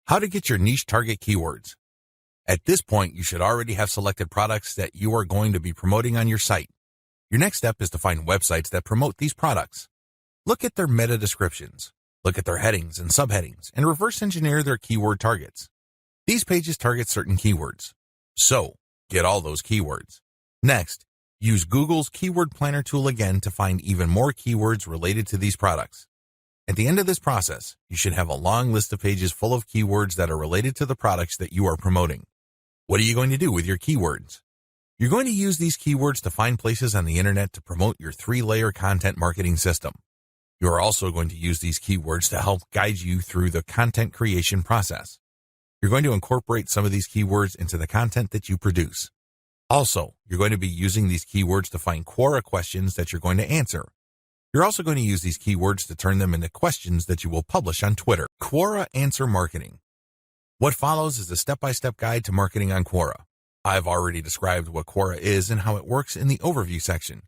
How to get your niche target keywords. At this point, you should already have selected products that you are going to be promoting on your site. Your next step is to find websites that promote these products. Look at their meta descriptions. Look at their headings and subheadings and reverse engineer their keyword targets. These pages target certain keywords. So, get all those keywords. Next, use Google's Keyword Planner tool again to find even more keywords related to these products. At the end of this process, you should have a long list of pages full of keywords that are related to the products that you are promoting. What are you going to do with your keywords? You're going to use these keywords to find places on the internet to promote your 3-layer content marketing system. You are also going to use these keywords to help guide you through the content creation process. You're going to incorporate some of these keywords into the content that you produce. Also, you're going to be using these keywords to find Quora questions that you're going to answer. You're also going to use these keywords to turn them into questions that you will publish on Twitter. Quora Answer Marketing. What follows is a step-by-step guide to marketing on Quora. I've already described what Quora is and how it works in the overview section.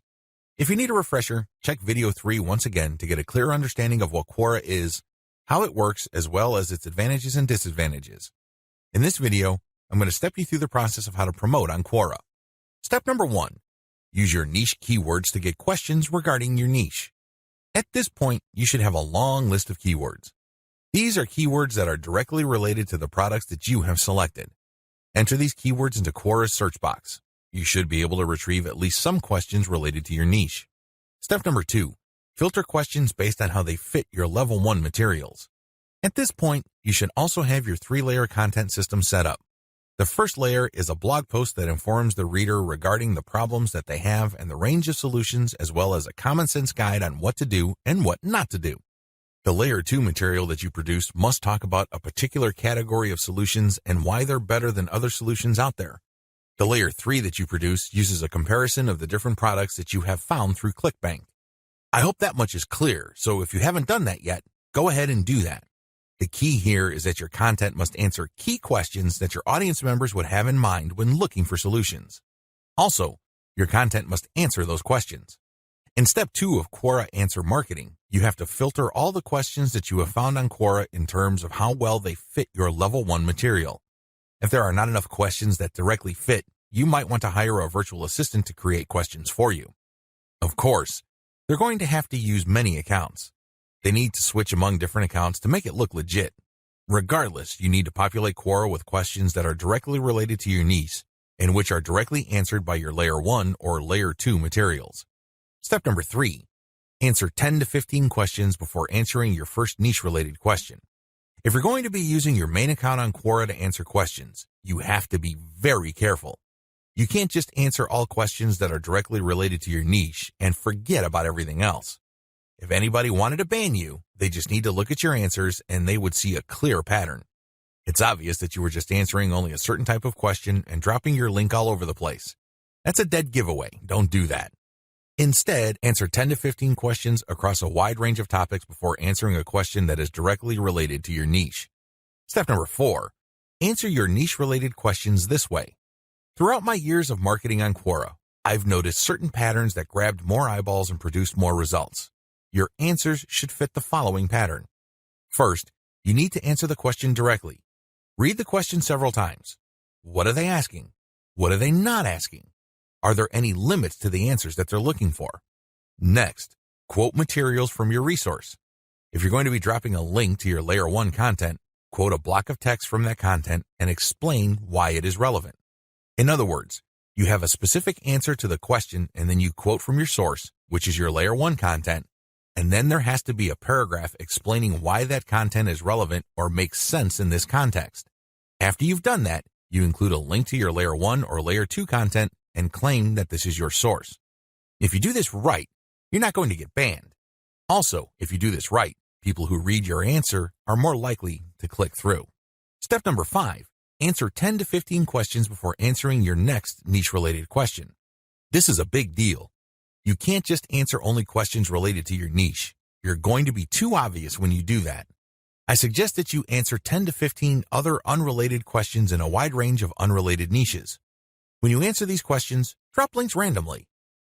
If you need a refresher, check video 3 once again to get a clear understanding of what Quora is, how it works, as well as its advantages and disadvantages. In this video, I'm going to step you through the process of how to promote on Quora. Step number 1. Use your niche keywords to get questions regarding your niche. At this point, you should have a long list of keywords. These are keywords that are directly related to the products that you have selected. Enter these keywords into Quora's search box. You should be able to retrieve at least some questions related to your niche. Step number 2. Filter questions based on how they fit your level 1 materials. At this point, you should also have your 3-layer content system set up. The first layer is a blog post that informs the reader regarding the problems that they have and the range of solutions, as well as a common sense guide on what to do and what not to do. The layer 2 material that you produce must talk about a particular category of solutions and why they're better than other solutions out there. The layer 3 that you produce uses a comparison of the different products that you have found through ClickBank. I hope that much is clear, so if you haven't done that yet, go ahead and do that. The key here is that your content must answer key questions that your audience members would have in mind when looking for solutions. Also, your content must answer those questions. In step 2 of Quora Answer Marketing, you have to filter all the questions that you have found on Quora in terms of how well they fit your level 1 material. If there are not enough questions that directly fit, you might want to hire a virtual assistant to create questions for you. Of course, they're going to have to use many accounts. They need to switch among different accounts to make it look legit. Regardless, you need to populate Quora with questions that are directly related to your niche and which are directly answered by your layer 1 or layer 2 materials. Step number 3. Answer 10 to 15 questions before answering your first niche-related question. If you're going to be using your main account on Quora to answer questions, you have to be very careful. You can't just answer all questions that are directly related to your niche and forget about everything else. If anybody wanted to ban you, they just need to look at your answers and they would see a clear pattern. It's obvious that you were just answering only a certain type of question and dropping your link all over the place. That's a dead giveaway. Don't do that. Instead, answer 10 to 15 questions across a wide range of topics before answering a question that is directly related to your niche. Step number 4. Answer your niche-related questions this way. Throughout my years of marketing on Quora, I've noticed certain patterns that grabbed more eyeballs and produced more results. Your answers should fit the following pattern. First, you need to answer the question directly. Read the question several times. What are they asking? What are they not asking? Are there any limits to the answers that they're looking for? Next, quote materials from your resource. If you're going to be dropping a link to your layer 1 content, quote a block of text from that content and explain why it is relevant. In other words, you have a specific answer to the question and then you quote from your source, which is your layer 1 content, and then there has to be a paragraph explaining why that content is relevant or makes sense in this context. After you've done that, you include a link to your layer 1 or layer 2 content and claim that this is your source. If you do this right, you're not going to get banned. Also, if you do this right, people who read your answer are more likely to click through. Step number 5. Answer 10 to 15 questions before answering your next niche-related question. This is a big deal. You can't just answer only questions related to your niche. You're going to be too obvious when you do that. I suggest that you answer 10 to 15 other unrelated questions in a wide range of unrelated niches. When you answer these questions, drop links randomly.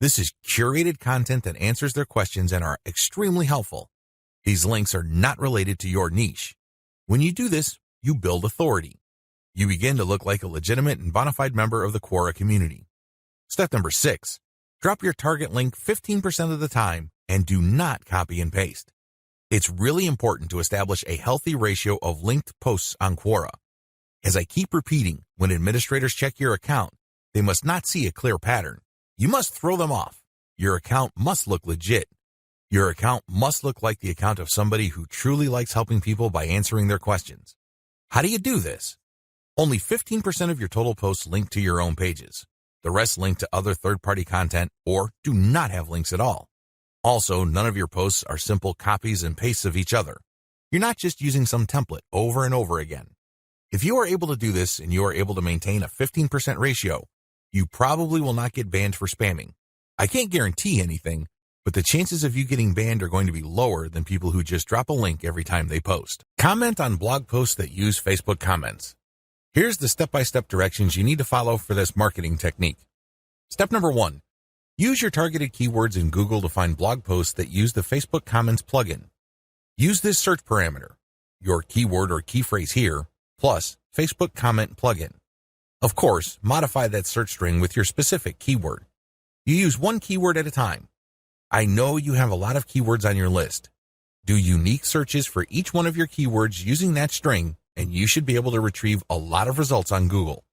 This is curated content that answers their questions and are extremely helpful. These links are not related to your niche. When you do this, you build authority. You begin to look like a legitimate and bona fide member of the Quora community. Step number 6, drop your target link 15% of the time and do not copy and paste. It's really important to establish a healthy ratio of linked posts on Quora. As I keep repeating, when administrators check your account, they must not see a clear pattern. You must throw them off. Your account must look legit. Your account must look like the account of somebody who truly likes helping people by answering their questions. How do you do this? Only 15% of your total posts link to your own pages. The rest link to other third-party content or do not have links at all. Also, none of your posts are simple copies and pastes of each other. You're not just using some template over and over again. If you are able to do this and you are able to maintain a 15% ratio, you probably will not get banned for spamming. I can't guarantee anything, but the chances of you getting banned are going to be lower than people who just drop a link every time they post. Comment on blog posts that use Facebook comments. Here's the step-by-step directions you need to follow for this marketing technique. Step number 1, use your targeted keywords in Google to find blog posts that use the Facebook Comments plugin. Use this search parameter, your keyword or key phrase here, plus Facebook Comment plugin. Of course, modify that search string with your specific keyword. You use one keyword at a time. I know you have a lot of keywords on your list. Do unique searches for each one of your keywords using that string, and you should be able to retrieve a lot of results on Google.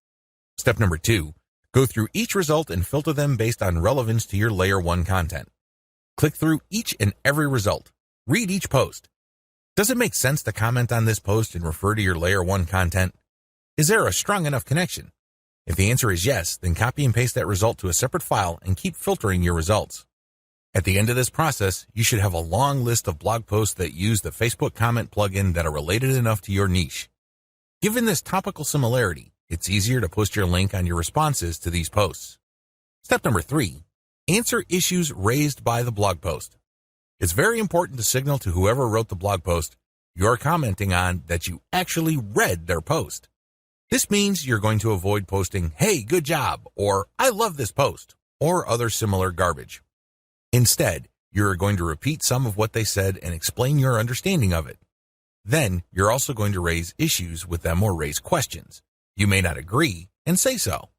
Step number 2, go through each result and filter them based on relevance to your Layer 1 content. Click through each and every result. Read each post. Does it make sense to comment on this post and refer to your Layer 1 content? Is there a strong enough connection? If the answer is yes, then copy and paste that result to a separate file and keep filtering your results. At the end of this process, you should have a long list of blog posts that use the Facebook Comment plugin that are related enough to your niche. Given this topical similarity, it's easier to post your link on your responses to these posts. Step number 3, answer issues raised by the blog post. It's very important to signal to whoever wrote the blog post you're commenting on that you actually read their post. This means you're going to avoid posting, "Hey, good job," or "I love this post," or other similar garbage. Instead, you're going to repeat some of what they said and explain your understanding of it. Then, you're also going to raise issues with them or raise questions. You may not agree, and say so.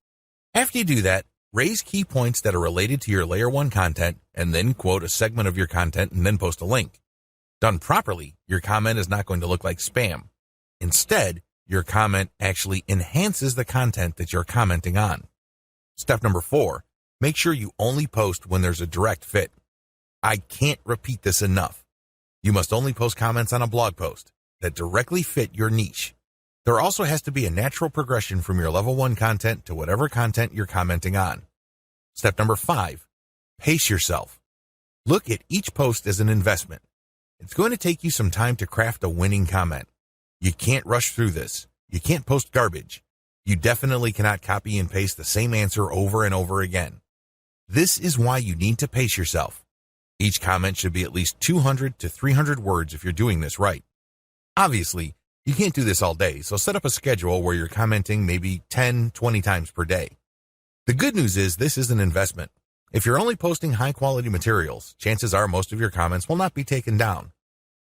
After you do that, raise key points that are related to your Layer 1 content, and then quote a segment of your content and then post a link. Done properly, your comment is not going to look like spam. Instead, your comment actually enhances the content that you're commenting on. Step number 4, make sure you only post when there's a direct fit. I can't repeat this enough. You must only post comments on a blog post that directly fit your niche. There also has to be a natural progression from your level 1 content to whatever content you're commenting on. Step number 5, pace yourself. Look at each post as an investment. It's going to take you some time to craft a winning comment. You can't rush through this. You can't post garbage. You definitely cannot copy and paste the same answer over and over again. This is why you need to pace yourself. Each comment should be at least 200 to 300 words if you're doing this right. Obviously, you can't do this all day, so set up a schedule where you're commenting maybe 10, 20 times per day. The good news is this is an investment. If you're only posting high-quality materials, chances are most of your comments will not be taken down.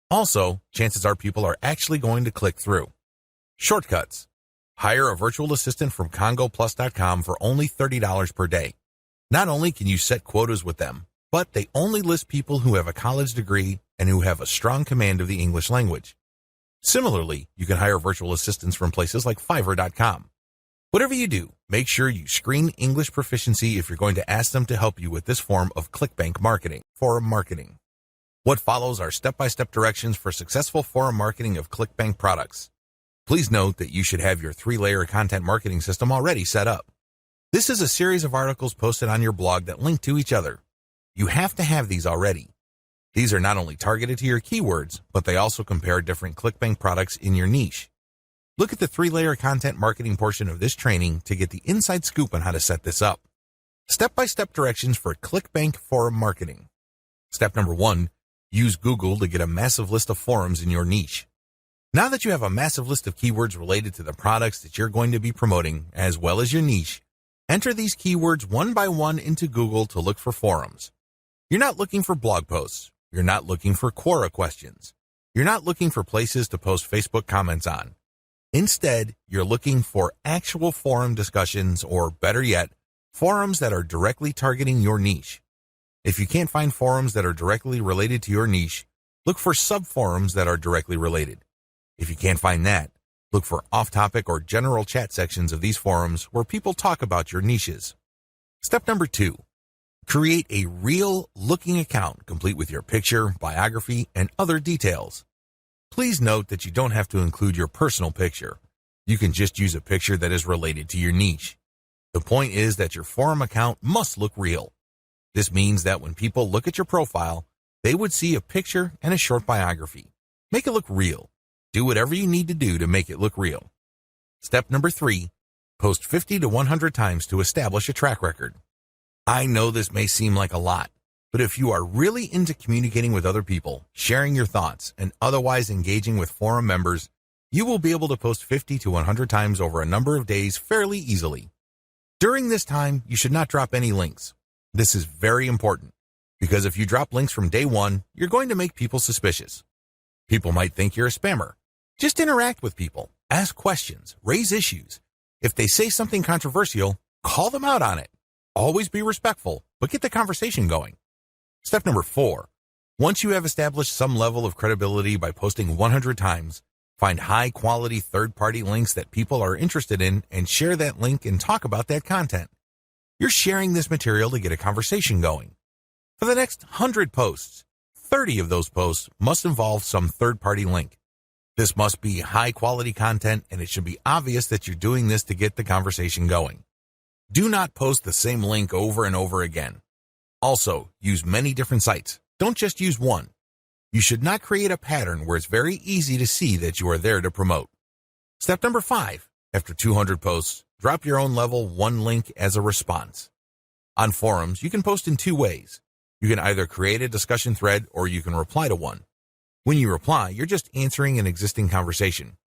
Also, chances are people are actually going to click through. Shortcuts. Hire a virtual assistant from CongoPlus.com for only $30 per day. Not only can you set quotas with them, but they only list people who have a college degree and who have a strong command of the English language. Similarly, you can hire virtual assistants from places like Fiverr.com. Whatever you do, make sure you screen English proficiency if you're going to ask them to help you with this form of ClickBank marketing, forum marketing. What follows are step-by-step directions for successful forum marketing of ClickBank products. Please note that you should have your 3-layer content marketing system already set up. This is a series of articles posted on your blog that link to each other. You have to have these already. These are not only targeted to your keywords, but they also compare different ClickBank products in your niche. Look at the 3-layer content marketing portion of this training to get the inside scoop on how to set this up. Step-by-step directions for ClickBank forum marketing. Step number 1, use Google to get a massive list of forums in your niche. Now that you have a massive list of keywords related to the products that you're going to be promoting, as well as your niche, enter these keywords one by one into Google to look for forums. You're not looking for blog posts. You're not looking for Quora questions. You're not looking for places to post Facebook comments on. Instead, you're looking for actual forum discussions or, better yet, forums that are directly targeting your niche. If you can't find forums that are directly related to your niche, look for sub-forums that are directly related. If you can't find that, look for off-topic or general chat sections of these forums where people talk about your niches. Step number 2. Create a real-looking account complete with your picture, biography, and other details. Please note that you don't have to include your personal picture. You can just use a picture that is related to your niche. The point is that your forum account must look real. This means that when people look at your profile, they would see a picture and a short biography. Make it look real. Do whatever you need to do to make it look real. Step number 3, post 50 to 100 times to establish a track record. I know this may seem like a lot, but if you are really into communicating with other people, sharing your thoughts, and otherwise engaging with forum members, you will be able to post 50 to 100 times over a number of days fairly easily. During this time, you should not drop any links. This is very important, because if you drop links from day one, you're going to make people suspicious. People might think you're a spammer. Just interact with people, ask questions, raise issues. If they say something controversial, call them out on it. Always be respectful, but get the conversation going. Step number 4. Once you have established some level of credibility by posting 100 times, find high-quality third-party links that people are interested in and share that link and talk about that content. You're sharing this material to get a conversation going. For the next 100 posts, 30 of those posts must involve some third-party link. This must be high-quality content, and it should be obvious that you're doing this to get the conversation going. Do not post the same link over and over again. Also, use many different sites. Don't just use one. You should not create a pattern where it's very easy to see that you are there to promote. Step number 5. After 200 posts, drop your own level 1 link as a response. On forums, you can post in 2 ways. You can either create a discussion thread or you can reply to one. When you reply, you're just answering an existing conversation.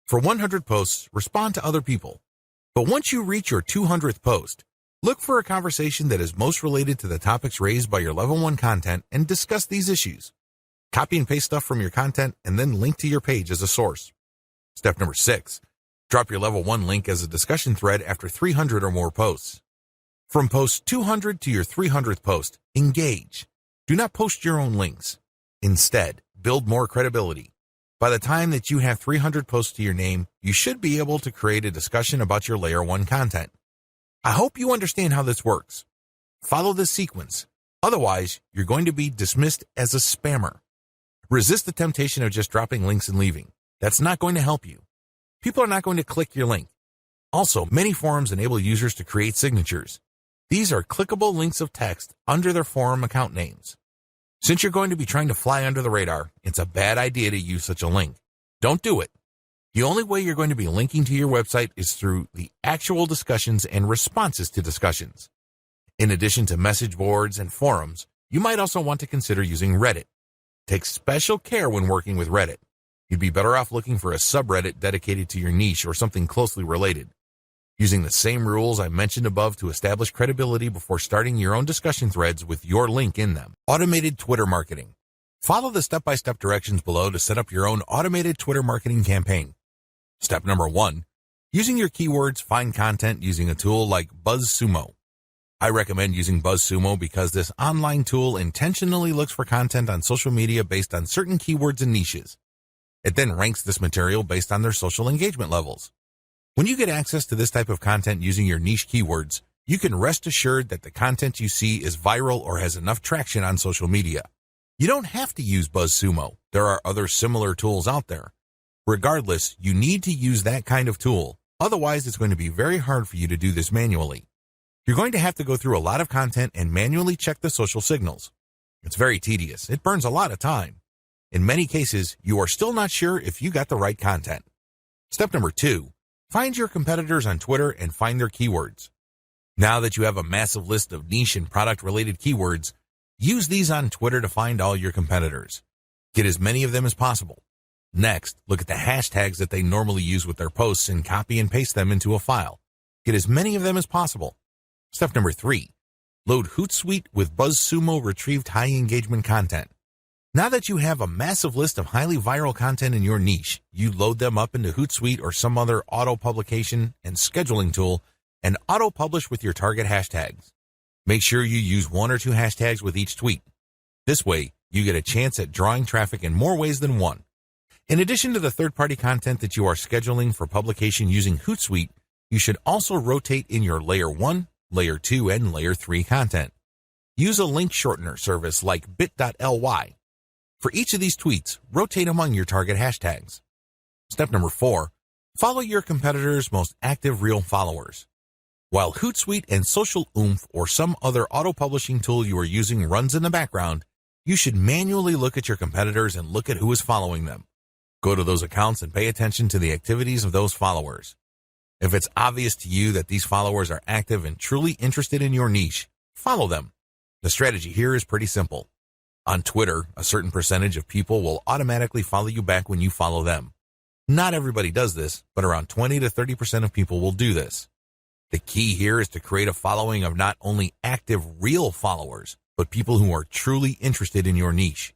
For 100 posts, respond to other people. But once you reach your 200th post, look for a conversation that is most related to the topics raised by your level 1 content and discuss these issues. Copy and paste stuff from your content and then link to your page as a source. Step number 6. Drop your level 1 link as a discussion thread after 300 or more posts. From post 200 to your 300th post, engage. Do not post your own links. Instead, build more credibility. By the time that you have 300 posts to your name, you should be able to create a discussion about your layer 1 content. I hope you understand how this works. Follow this sequence. Otherwise, you're going to be dismissed as a spammer. Resist the temptation of just dropping links and leaving. That's not going to help you. People are not going to click your link. Also, many forums enable users to create signatures. These are clickable links of text under their forum account names. Since you're going to be trying to fly under the radar, it's a bad idea to use such a link. Don't do it. The only way you're going to be linking to your website is through the actual discussions and responses to discussions. In addition to message boards and forums, you might also want to consider using Reddit. Take special care when working with Reddit. You'd be better off looking for a subreddit dedicated to your niche or something closely related. Using the same rules I mentioned above to establish credibility before starting your own discussion threads with your link in them. Automated Twitter marketing. Follow the step-by-step directions below to set up your own automated Twitter marketing campaign. Step number 1. Using your keywords, find content using a tool like BuzzSumo. I recommend using BuzzSumo because this online tool intentionally looks for content on social media based on certain keywords and niches. It then ranks this material based on their social engagement levels. When you get access to this type of content using your niche keywords, you can rest assured that the content you see is viral or has enough traction on social media. You don't have to use BuzzSumo. There are other similar tools out there. Regardless, you need to use that kind of tool. Otherwise, it's going to be very hard for you to do this manually. You're going to have to go through a lot of content and manually check the social signals. It's very tedious. It burns a lot of time. In many cases, you are still not sure if you got the right content. Step number 2. Find your competitors on Twitter and find their keywords. Now that you have a massive list of niche and product-related keywords, use these on Twitter to find all your competitors. Get as many of them as possible. Next, look at the hashtags that they normally use with their posts and copy and paste them into a file. Get as many of them as possible. Step number 3. Load Hootsuite with BuzzSumo retrieved high engagement content. Now that you have a massive list of highly viral content in your niche, you load them up into Hootsuite or some other auto-publication and scheduling tool and auto-publish with your target hashtags. Make sure you use 1 or 2 hashtags with each tweet. This way, you get a chance at drawing traffic in more ways than one. In addition to the third-party content that you are scheduling for publication using Hootsuite, you should also rotate in your Layer 1, Layer 2, and Layer 3 content. Use a link shortener service like bit.ly. For each of these tweets, rotate among your target hashtags. Step number 4, follow your competitors' most active real followers. While Hootsuite and Social Oomph or some other auto-publishing tool you are using runs in the background, you should manually look at your competitors and look at who is following them. Go to those accounts and pay attention to the activities of those followers. If it's obvious to you that these followers are active and truly interested in your niche, follow them. The strategy here is pretty simple. On Twitter, a certain percentage of people will automatically follow you back when you follow them. Not everybody does this, but around 20 to 30% of people will do this. The key here is to create a following of not only active real followers, but people who are truly interested in your niche.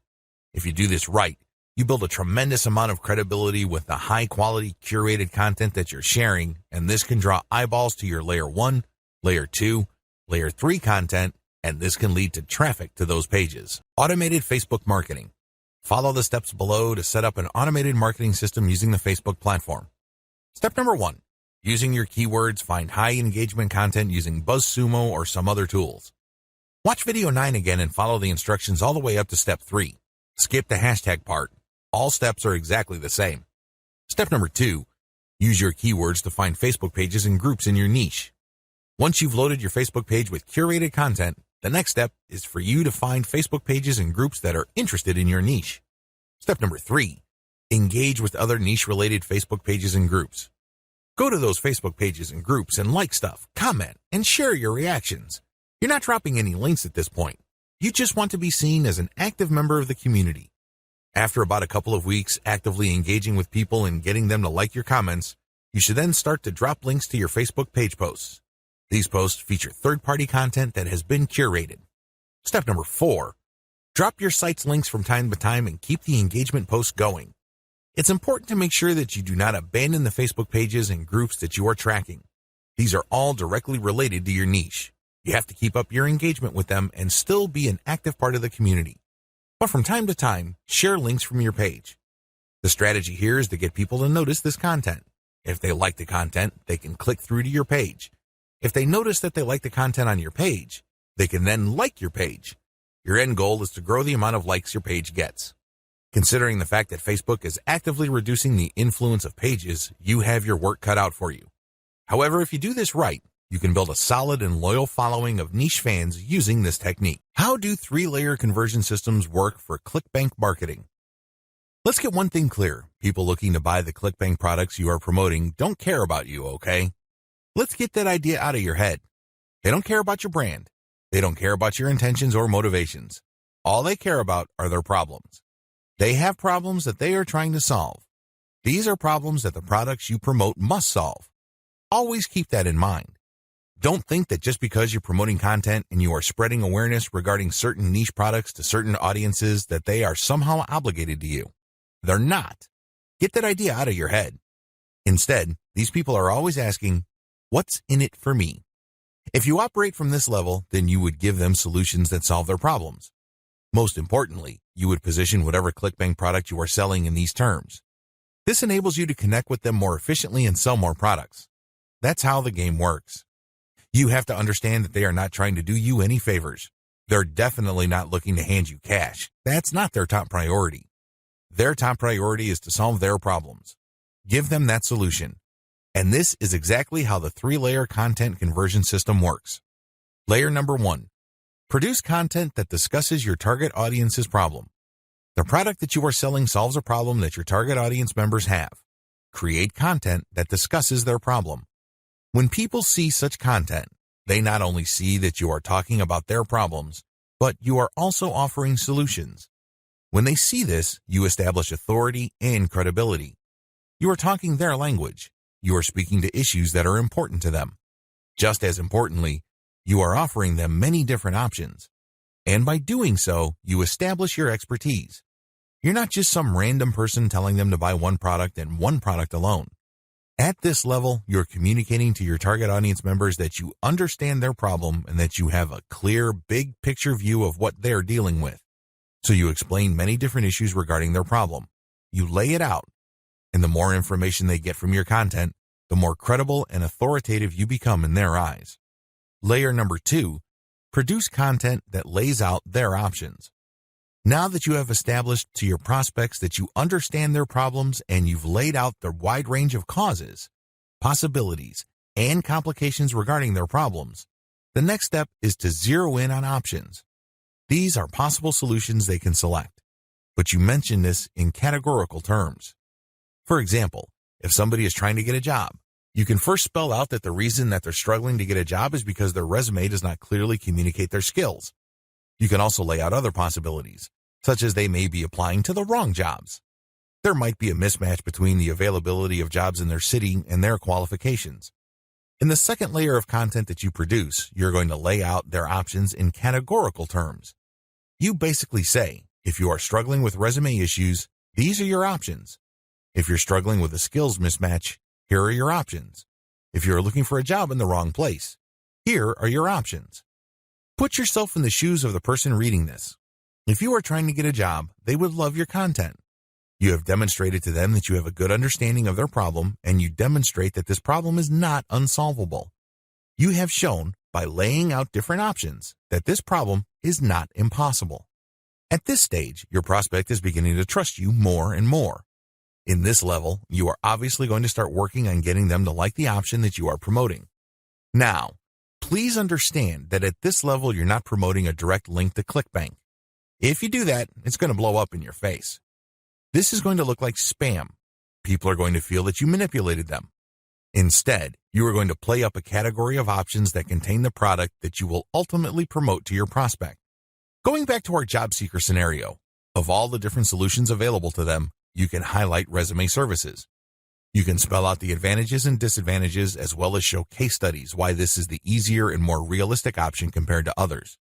If you do this right, you build a tremendous amount of credibility with the high-quality curated content that you're sharing, and this can draw eyeballs to your Layer 1, Layer 2, Layer 3 content, and this can lead to traffic to those pages. Automated Facebook marketing. Follow the steps below to set up an automated marketing system using the Facebook platform. Step number 1, using your keywords, find high engagement content using BuzzSumo or some other tools. Watch video 9 again and follow the instructions all the way up to step 3. Skip the hashtag part. All steps are exactly the same. Step number 2, use your keywords to find Facebook pages and groups in your niche. Once you've loaded your Facebook page with curated content, the next step is for you to find Facebook pages and groups that are interested in your niche. Step number 3, engage with other niche-related Facebook pages and groups. Go to those Facebook pages and groups and like stuff, comment, and share your reactions. You're not dropping any links at this point. You just want to be seen as an active member of the community. After about a couple of weeks actively engaging with people and getting them to like your comments, you should then start to drop links to your Facebook page posts. These posts feature third-party content that has been curated. Step number 4, drop your site's links from time to time and keep the engagement posts going. It's important to make sure that you do not abandon the Facebook pages and groups that you are tracking. These are all directly related to your niche. You have to keep up your engagement with them and still be an active part of the community. But from time to time, share links from your page. The strategy here is to get people to notice this content. If they like the content, they can click through to your page. If they notice that they like the content on your page, they can then like your page. Your end goal is to grow the amount of likes your page gets. Considering the fact that Facebook is actively reducing the influence of pages, you have your work cut out for you. However, if you do this right, you can build a solid and loyal following of niche fans using this technique. How do 3-layer conversion systems work for ClickBank marketing? Let's get one thing clear. People looking to buy the ClickBank products you are promoting don't care about you, okay? Let's get that idea out of your head. They don't care about your brand. They don't care about your intentions or motivations. All they care about are their problems. They have problems that they are trying to solve. These are problems that the products you promote must solve. Always keep that in mind. Don't think that just because you're promoting content and you are spreading awareness regarding certain niche products to certain audiences that they are somehow obligated to you. They're not. Get that idea out of your head. Instead, these people are always asking, what's in it for me? If you operate from this level, then you would give them solutions that solve their problems. Most importantly, you would position whatever ClickBank product you are selling in these terms. This enables you to connect with them more efficiently and sell more products. That's how the game works. You have to understand that they are not trying to do you any favors. They're definitely not looking to hand you cash. That's not their top priority. Their top priority is to solve their problems. Give them that solution. And this is exactly how the 3-layer content conversion system works. Layer number 1. Produce content that discusses your target audience's problem. The product that you are selling solves a problem that your target audience members have. Create content that discusses their problem. When people see such content, they not only see that you are talking about their problems, but you are also offering solutions. When they see this, you establish authority and credibility. You are talking their language. You are speaking to issues that are important to them. Just as importantly, you are offering them many different options. And by doing so, you establish your expertise. You're not just some random person telling them to buy one product and one product alone. At this level, you're communicating to your target audience members that you understand their problem and that you have a clear, big picture view of what they're dealing with. So you explain many different issues regarding their problem. You lay it out, and the more information they get from your content, the more credible and authoritative you become in their eyes. Layer number 2, produce content that lays out their options. Now that you have established to your prospects that you understand their problems and you've laid out the wide range of causes, possibilities, and complications regarding their problems, the next step is to zero in on options. These are possible solutions they can select, but you mention this in categorical terms. For example, if somebody is trying to get a job, you can first spell out that the reason that they're struggling to get a job is because their resume does not clearly communicate their skills. You can also lay out other possibilities, such as they may be applying to the wrong jobs. There might be a mismatch between the availability of jobs in their city and their qualifications. In the second layer of content that you produce, you're going to lay out their options in categorical terms. You basically say, if you are struggling with resume issues, these are your options. If you're struggling with a skills mismatch, here are your options. If you're looking for a job in the wrong place, here are your options. Put yourself in the shoes of the person reading this. If you are trying to get a job, they would love your content. You have demonstrated to them that you have a good understanding of their problem, and you demonstrate that this problem is not unsolvable. You have shown, by laying out different options, that this problem is not impossible. At this stage, your prospect is beginning to trust you more and more. In this level, you are obviously going to start working on getting them to like the option that you are promoting. Now, please understand that at this level, you're not promoting a direct link to ClickBank. If you do that, it's going to blow up in your face. This is going to look like spam. People are going to feel that you manipulated them. Instead, you are going to play up a category of options that contain the product that you will ultimately promote to your prospect. Going back to our job seeker scenario, of all the different solutions available to them, you can highlight resume services. You can spell out the advantages and disadvantages as well as show case studies why this is the easier and more realistic option compared to others.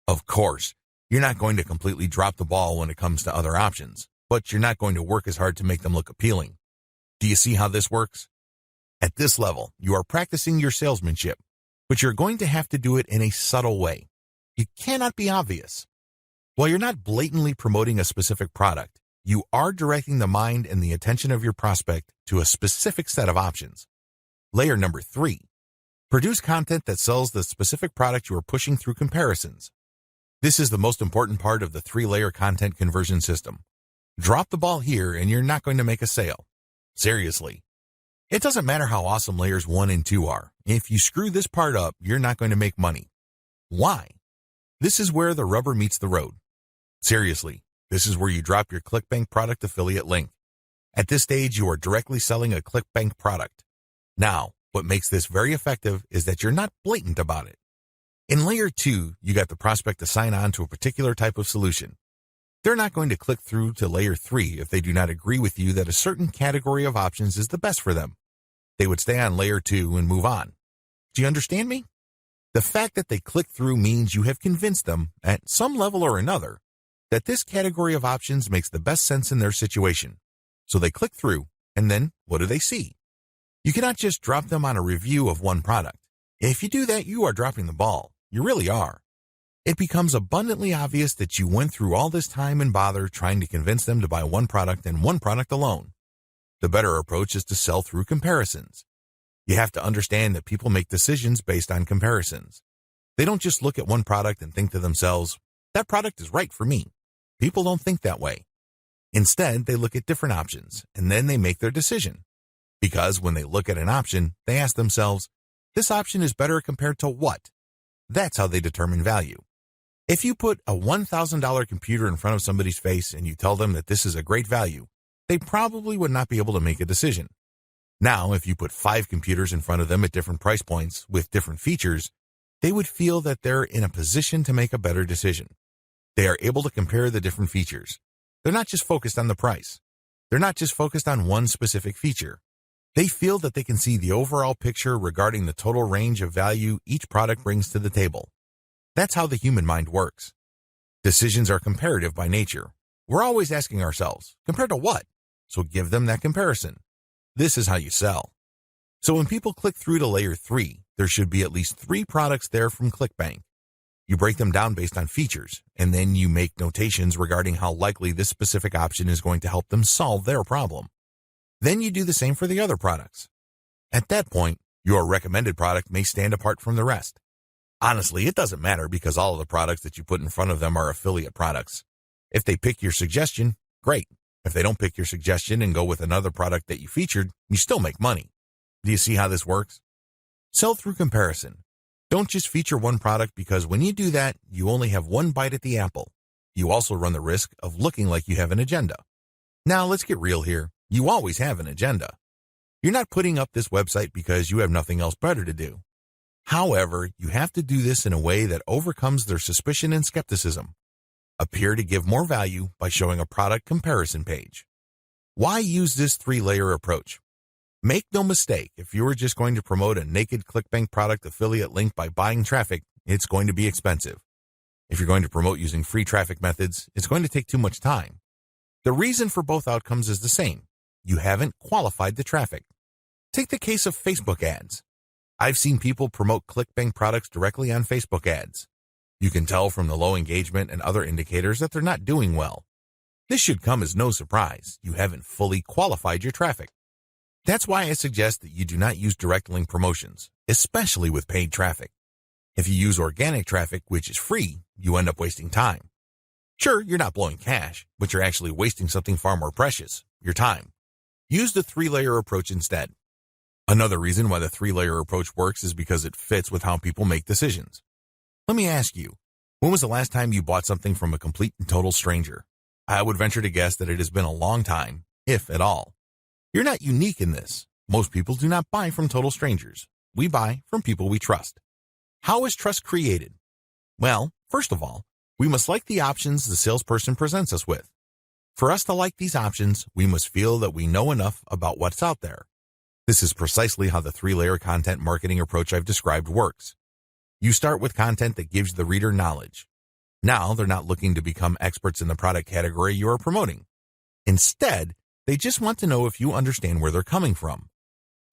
Of course, you're not going to completely drop the ball when it comes to other options, but you're not going to work as hard to make them look appealing. Do you see how this works? At this level, you are practicing your salesmanship, but you're going to have to do it in a subtle way. You cannot be obvious. While you're not blatantly promoting a specific product, you are directing the mind and the attention of your prospect to a specific set of options. Layer number 3, produce content that sells the specific product you are pushing through comparisons. This is the most important part of the 3-layer content conversion system. Drop the ball here and you're not going to make a sale. Seriously. It doesn't matter how awesome layers 1 and 2 are. If you screw this part up, you're not going to make money. Why? This is where the rubber meets the road. Seriously, this is where you drop your ClickBank product affiliate link. At this stage, you are directly selling a ClickBank product. Now, what makes this very effective is that you're not blatant about it. In layer 2, you got the prospect to sign on to a particular type of solution. They're not going to click through to layer 3 if they do not agree with you that a certain category of options is the best for them. They would stay on layer 2 and move on. Do you understand me? The fact that they click through means you have convinced them, at some level or another, that this category of options makes the best sense in their situation. So they click through, and then what do they see? You cannot just drop them on a review of one product. If you do that, you are dropping the ball. You really are. It becomes abundantly obvious that you went through all this time and bother trying to convince them to buy one product and one product alone. The better approach is to sell through comparisons. You have to understand that people make decisions based on comparisons. They don't just look at one product and think to themselves, that product is right for me. People don't think that way. Instead, they look at different options, and then they make their decision. Because when they look at an option, they ask themselves, this option is better compared to what? That's how they determine value. If you put a $1,000 computer in front of somebody's face and you tell them that this is a great value, they probably would not be able to make a decision. Now, if you put 5 computers in front of them at different price points with different features, they would feel that they're in a position to make a better decision. They are able to compare the different features. They're not just focused on the price. They're not just focused on one specific feature. They feel that they can see the overall picture regarding the total range of value each product brings to the table. That's how the human mind works. Decisions are comparative by nature. We're always asking ourselves, compared to what? So give them that comparison. This is how you sell. So when people click through to layer 3, there should be at least 3 products there from ClickBank. You break them down based on features, and then you make notations regarding how likely this specific option is going to help them solve their problem. Then you do the same for the other products. At that point, your recommended product may stand apart from the rest. Honestly, it doesn't matter because all of the products that you put in front of them are affiliate products. If they pick your suggestion, great. If they don't pick your suggestion and go with another product that you featured, you still make money. Do you see how this works? Sell through comparison. Don't just feature one product because when you do that, you only have one bite at the apple. You also run the risk of looking like you have an agenda. Now, let's get real here. You always have an agenda. You're not putting up this website because you have nothing else better to do. However, you have to do this in a way that overcomes their suspicion and skepticism. Appear to give more value by showing a product comparison page. Why use this 3-layer approach? Make no mistake, if you were just going to promote a naked ClickBank product affiliate link by buying traffic, it's going to be expensive. If you're going to promote using free traffic methods, it's going to take too much time. The reason for both outcomes is the same. You haven't qualified the traffic. Take the case of Facebook ads. I've seen people promote ClickBank products directly on Facebook ads. You can tell from the low engagement and other indicators that they're not doing well. This should come as no surprise. You haven't fully qualified your traffic. That's why I suggest that you do not use direct link promotions, especially with paid traffic. If you use organic traffic, which is free, you end up wasting time. Sure, you're not blowing cash, but you're actually wasting something far more precious, your time. Use the 3-layer approach instead. Another reason why the 3-layer approach works is because it fits with how people make decisions. Let me ask you, when was the last time you bought something from a complete and total stranger? I would venture to guess that it has been a long time, if at all. You're not unique in this. Most people do not buy from total strangers. We buy from people we trust. How is trust created? Well, first of all, we must like the options the salesperson presents us with. For us to like these options, we must feel that we know enough about what's out there. This is precisely how the 3-layer content marketing approach I've described works. You start with content that gives the reader knowledge. Now they're not looking to become experts in the product category you are promoting. Instead, they just want to know if you understand where they're coming from.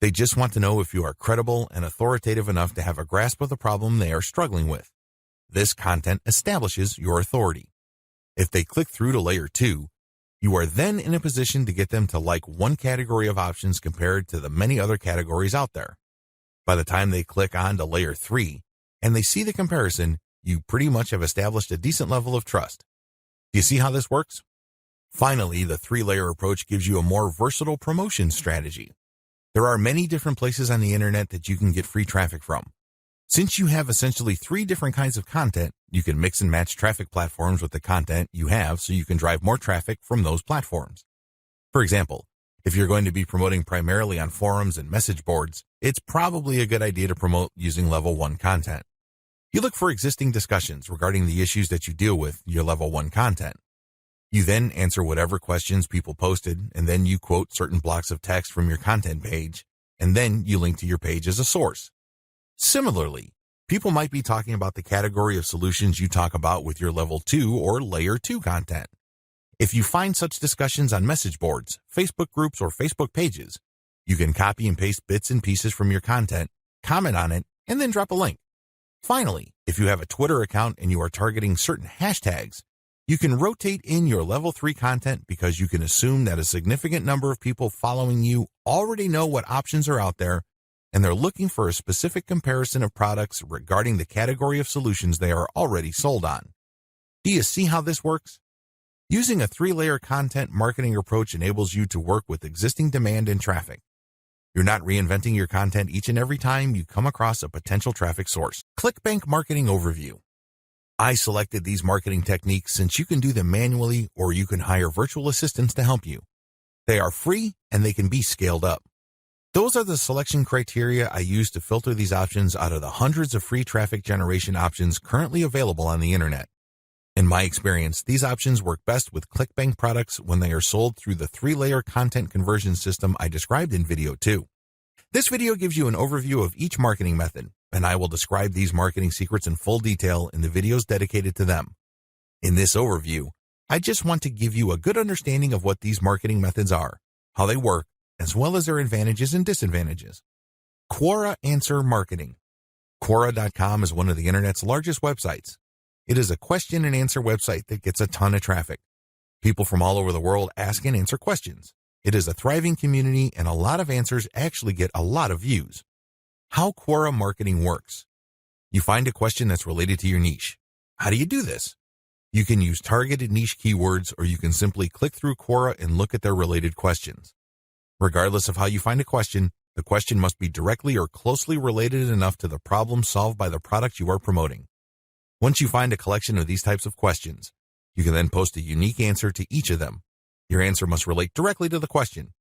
They just want to know if you are credible and authoritative enough to have a grasp of the problem they are struggling with. This content establishes your authority. If they click through to layer 2, you are then in a position to get them to like one category of options compared to the many other categories out there. By the time they click on to layer 3 and they see the comparison, you pretty much have established a decent level of trust. Do you see how this works? Finally, the 3-layer approach gives you a more versatile promotion strategy. There are many different places on the internet that you can get free traffic from. Since you have essentially 3 different kinds of content, you can mix and match traffic platforms with the content you have so you can drive more traffic from those platforms. For example, if you're going to be promoting primarily on forums and message boards, it's probably a good idea to promote using level 1 content. You look for existing discussions regarding the issues that you deal with your level 1 content. You then answer whatever questions people posted, and then you quote certain blocks of text from your content page, and then you link to your page as a source. Similarly, people might be talking about the category of solutions you talk about with your level 2 or layer 2 content. If you find such discussions on message boards, Facebook groups, or Facebook pages, you can copy and paste bits and pieces from your content, comment on it, and then drop a link. Finally, if you have a Twitter account and you are targeting certain hashtags, you can rotate in your level 3 content because you can assume that a significant number of people following you already know what options are out there and they're looking for a specific comparison of products regarding the category of solutions they are already sold on. Do you see how this works? Using a 3-layer content marketing approach enables you to work with existing demand and traffic. You're not reinventing your content each and every time you come across a potential traffic source. ClickBank Marketing Overview. I selected these marketing techniques since you can do them manually or you can hire virtual assistants to help you. They are free and they can be scaled up. Those are the selection criteria I use to filter these options out of the hundreds of free traffic generation options currently available on the internet. In my experience, these options work best with ClickBank products when they are sold through the 3-layer content conversion system I described in video 2. This video gives you an overview of each marketing method, and I will describe these marketing secrets in full detail in the videos dedicated to them. In this overview, I just want to give you a good understanding of what these marketing methods are, how they work, as well as their advantages and disadvantages. Quora Answer Marketing. Quora.com is one of the internet's largest websites. It is a question and answer website that gets a ton of traffic. People from all over the world ask and answer questions. It is a thriving community, and a lot of answers actually get a lot of views. How Quora marketing works. You find a question that's related to your niche. How do you do this? You can use targeted niche keywords, or you can simply click through Quora and look at their related questions. Regardless of how you find a question, the question must be directly or closely related enough to the problem solved by the product you are promoting. Once you find a collection of these types of questions, you can then post a unique answer to each of them. Your answer must relate directly to the question.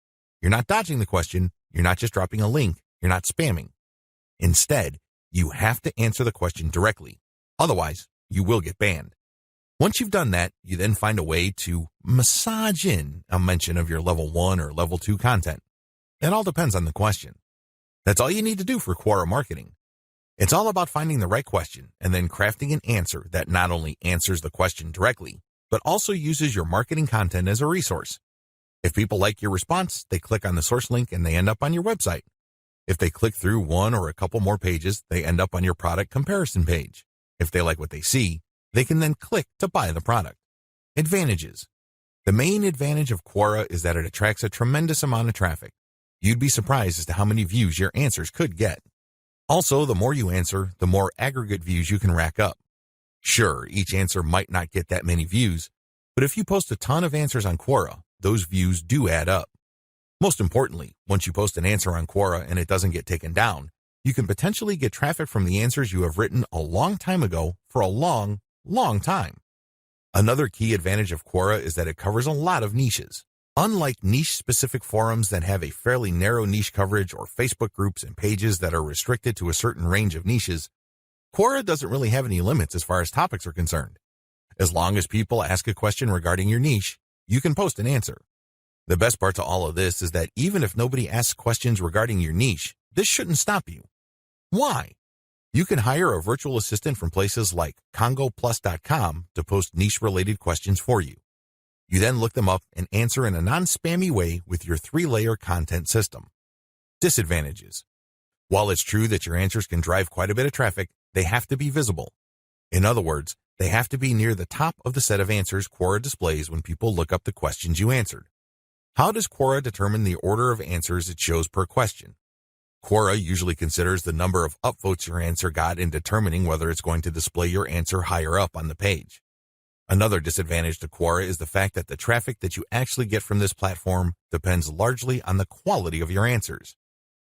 You're not dodging the question. You're not just dropping a link. You're not spamming. Instead, you have to answer the question directly. Otherwise, you will get banned. Once you've done that, you then find a way to massage in a mention of your level 1 or level 2 content. It all depends on the question. That's all you need to do for Quora marketing. It's all about finding the right question and then crafting an answer that not only answers the question directly, but also uses your marketing content as a resource. If people like your response, they click on the source link and they end up on your website. If they click through one or a couple more pages, they end up on your product comparison page. If they like what they see, they can then click to buy the product. Advantages. The main advantage of Quora is that it attracts a tremendous amount of traffic. You'd be surprised as to how many views your answers could get. Also, the more you answer, the more aggregate views you can rack up. Sure, each answer might not get that many views, but if you post a ton of answers on Quora, those views do add up. Most importantly, once you post an answer on Quora and it doesn't get taken down, you can potentially get traffic from the answers you have written a long time ago for a long time. Another key advantage of Quora is that it covers a lot of niches. Unlike niche-specific forums that have a fairly narrow niche coverage or Facebook groups and pages that are restricted to a certain range of niches, Quora doesn't really have any limits as far as topics are concerned. As long as people ask a question regarding your niche, you can post an answer. The best part to all of this is that even if nobody asks questions regarding your niche, this shouldn't stop you. Why? You can hire a virtual assistant from places like congoplus.com to post niche-related questions for you. You then look them up and answer in a non-spammy way with your 3-layer content system. Disadvantages. While it's true that your answers can drive quite a bit of traffic, they have to be visible. In other words, they have to be near the top of the set of answers Quora displays when people look up the questions you answered. How does Quora determine the order of answers it shows per question? Quora usually considers the number of upvotes your answer got in determining whether it's going to display your answer higher up on the page. Another disadvantage to Quora is the fact that the traffic that you actually get from this platform depends largely on the quality of your answers.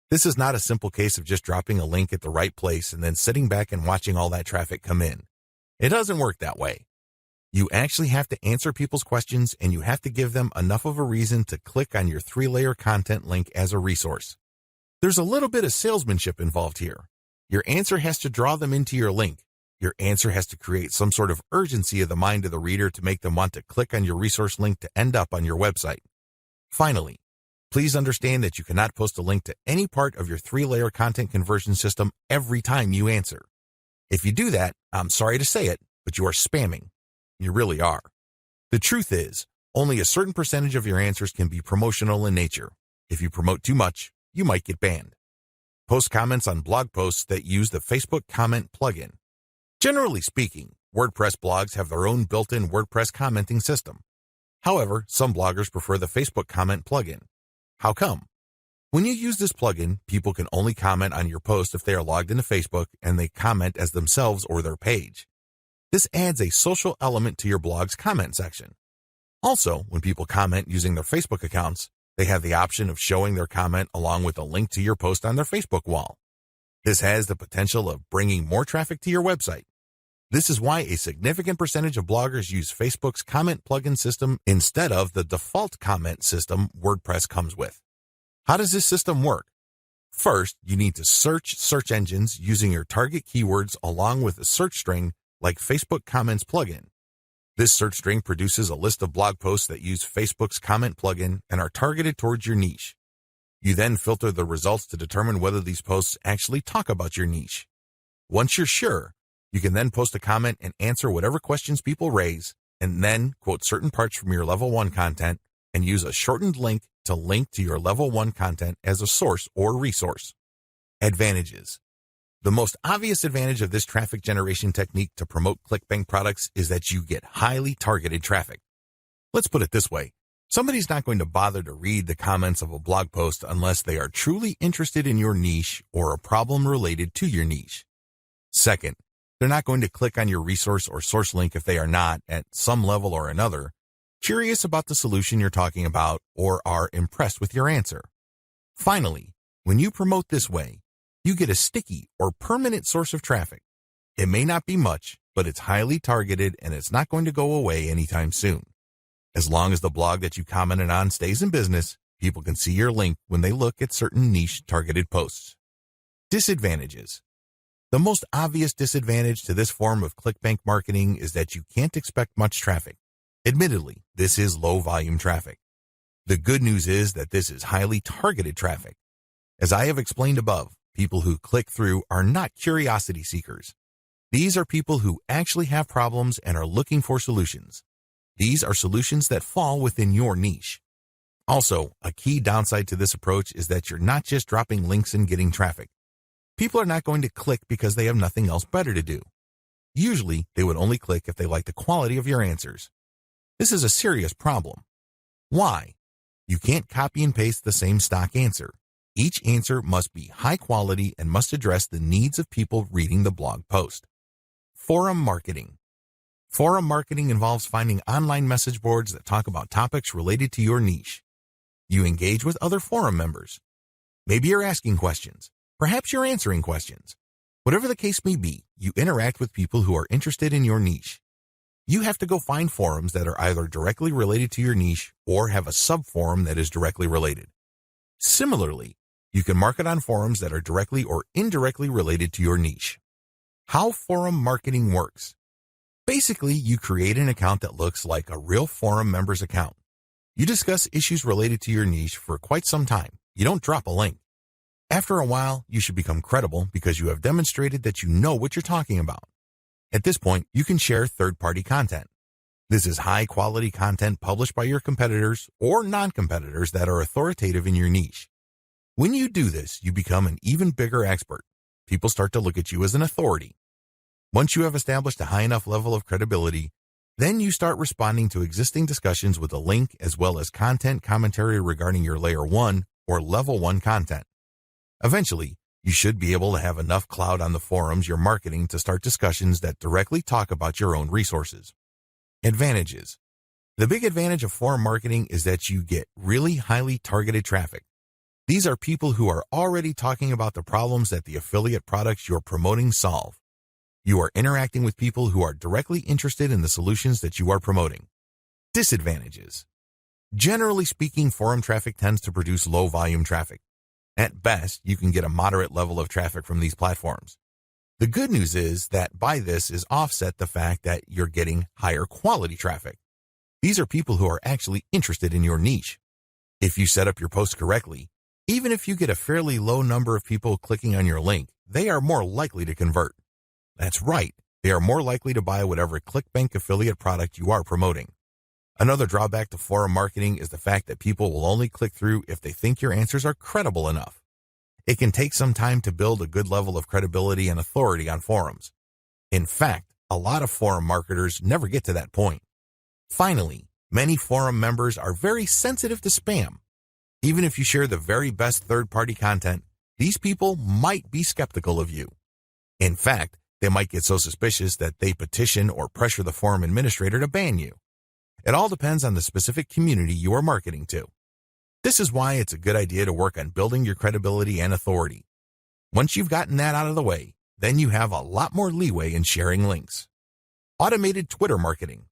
This is not a simple case of just dropping a link at the right place and then sitting back and watching all that traffic come in. It doesn't work that way. You actually have to answer people's questions, and you have to give them enough of a reason to click on your 3-layer content link as a resource. There's a little bit of salesmanship involved here. Your answer has to draw them into your link. Your answer has to create some sort of urgency of the mind of the reader to make them want to click on your resource link to end up on your website. Finally, please understand that you cannot post a link to any part of your 3-layer content conversion system every time you answer. If you do that, I'm sorry to say it, but you are spamming. You really are. The truth is, only a certain percentage of your answers can be promotional in nature. If you promote too much, you might get banned. Post comments on blog posts that use the Facebook comment plugin. Generally speaking, WordPress blogs have their own built-in WordPress commenting system. However, some bloggers prefer the Facebook comment plugin. How come? When you use this plugin, people can only comment on your post if they are logged into Facebook and they comment as themselves or their page. This adds a social element to your blog's comment section. Also, when people comment using their Facebook accounts, they have the option of showing their comment along with a link to your post on their Facebook wall. This has the potential of bringing more traffic to your website. This is why a significant percentage of bloggers use Facebook's comment plugin system instead of the default comment system WordPress comes with. How does this system work? First, you need to search search engines using your target keywords along with a search string like Facebook Comments plugin. This search string produces a list of blog posts that use Facebook's comment plugin and are targeted towards your niche. You then filter the results to determine whether these posts actually talk about your niche. Once you're sure, you can then post a comment and answer whatever questions people raise, and then quote certain parts from your level 1 content and use a shortened link to link to your level 1 content as a source or resource. Advantages. The most obvious advantage of this traffic generation technique to promote ClickBank products is that you get highly targeted traffic. Let's put it this way. Somebody's not going to bother to read the comments of a blog post unless they are truly interested in your niche or a problem related to your niche. Second, they're not going to click on your resource or source link if they are not, at some level or another, curious about the solution you're talking about or are impressed with your answer. Finally, when you promote this way, you get a sticky or permanent source of traffic. It may not be much, but it's highly targeted and it's not going to go away anytime soon. As long as the blog that you commented on stays in business, people can see your link when they look at certain niche targeted posts. Disadvantages. The most obvious disadvantage to this form of ClickBank marketing is that you can't expect much traffic. Admittedly, this is low volume traffic. The good news is that this is highly targeted traffic. As I have explained above, people who click through are not curiosity seekers. These are people who actually have problems and are looking for solutions. These are solutions that fall within your niche. Also, a key downside to this approach is that you're not just dropping links and getting traffic. People are not going to click because they have nothing else better to do. Usually, they would only click if they like the quality of your answers. This is a serious problem. Why? You can't copy and paste the same stock answer. Each answer must be high quality and must address the needs of people reading the blog post. Forum marketing. Forum marketing involves finding online message boards that talk about topics related to your niche. You engage with other forum members. Maybe you're asking questions. Perhaps you're answering questions. Whatever the case may be, you interact with people who are interested in your niche. You have to go find forums that are either directly related to your niche or have a sub-forum that is directly related. Similarly, you can market on forums that are directly or indirectly related to your niche. How forum marketing works. Basically, you create an account that looks like a real forum member's account. You discuss issues related to your niche for quite some time. You don't drop a link. After a while, you should become credible because you have demonstrated that you know what you're talking about. At this point, you can share third-party content. This is high-quality content published by your competitors or non-competitors that are authoritative in your niche. When you do this, you become an even bigger expert. People start to look at you as an authority. Once you have established a high enough level of credibility, then you start responding to existing discussions with a link as well as content commentary regarding your Layer 1 or Level 1 content. Eventually, you should be able to have enough clout on the forums you're marketing to start discussions that directly talk about your own resources. Advantages. The big advantage of forum marketing is that you get really highly targeted traffic. These are people who are already talking about the problems that the affiliate products you're promoting solve. You are interacting with people who are directly interested in the solutions that you are promoting. Disadvantages. Generally speaking, forum traffic tends to produce low volume traffic. At best, you can get a moderate level of traffic from these platforms. The good news is that by this is offset the fact that you're getting higher quality traffic. These are people who are actually interested in your niche. If you set up your post correctly, even if you get a fairly low number of people clicking on your link, they are more likely to convert. That's right, they are more likely to buy whatever ClickBank affiliate product you are promoting. Another drawback to forum marketing is the fact that people will only click through if they think your answers are credible enough. It can take some time to build a good level of credibility and authority on forums. In fact, a lot of forum marketers never get to that point. Finally, many forum members are very sensitive to spam. Even if you share the very best third-party content, these people might be skeptical of you. In fact, they might get so suspicious that they petition or pressure the forum administrator to ban you. It all depends on the specific community you are marketing to. This is why it's a good idea to work on building your credibility and authority. Once you've gotten that out of the way, then you have a lot more leeway in sharing links. Automated Twitter marketing.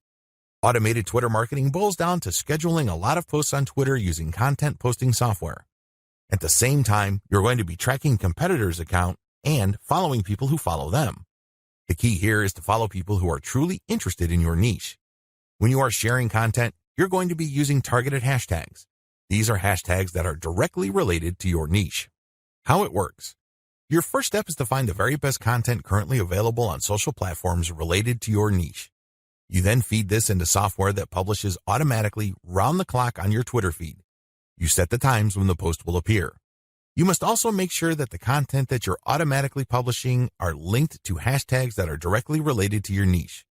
Automated Twitter marketing boils down to scheduling a lot of posts on Twitter using content posting software. At the same time, you're going to be tracking competitors' account and following people who follow them. The key here is to follow people who are truly interested in your niche. When you are sharing content, you're going to be using targeted hashtags. These are hashtags that are directly related to your niche. How it works. Your first step is to find the very best content currently available on social platforms related to your niche. You then feed this into software that publishes automatically round the clock on your Twitter feed. You set the times when the post will appear. You must also make sure that the content that you're automatically publishing are linked to hashtags that are directly related to your niche.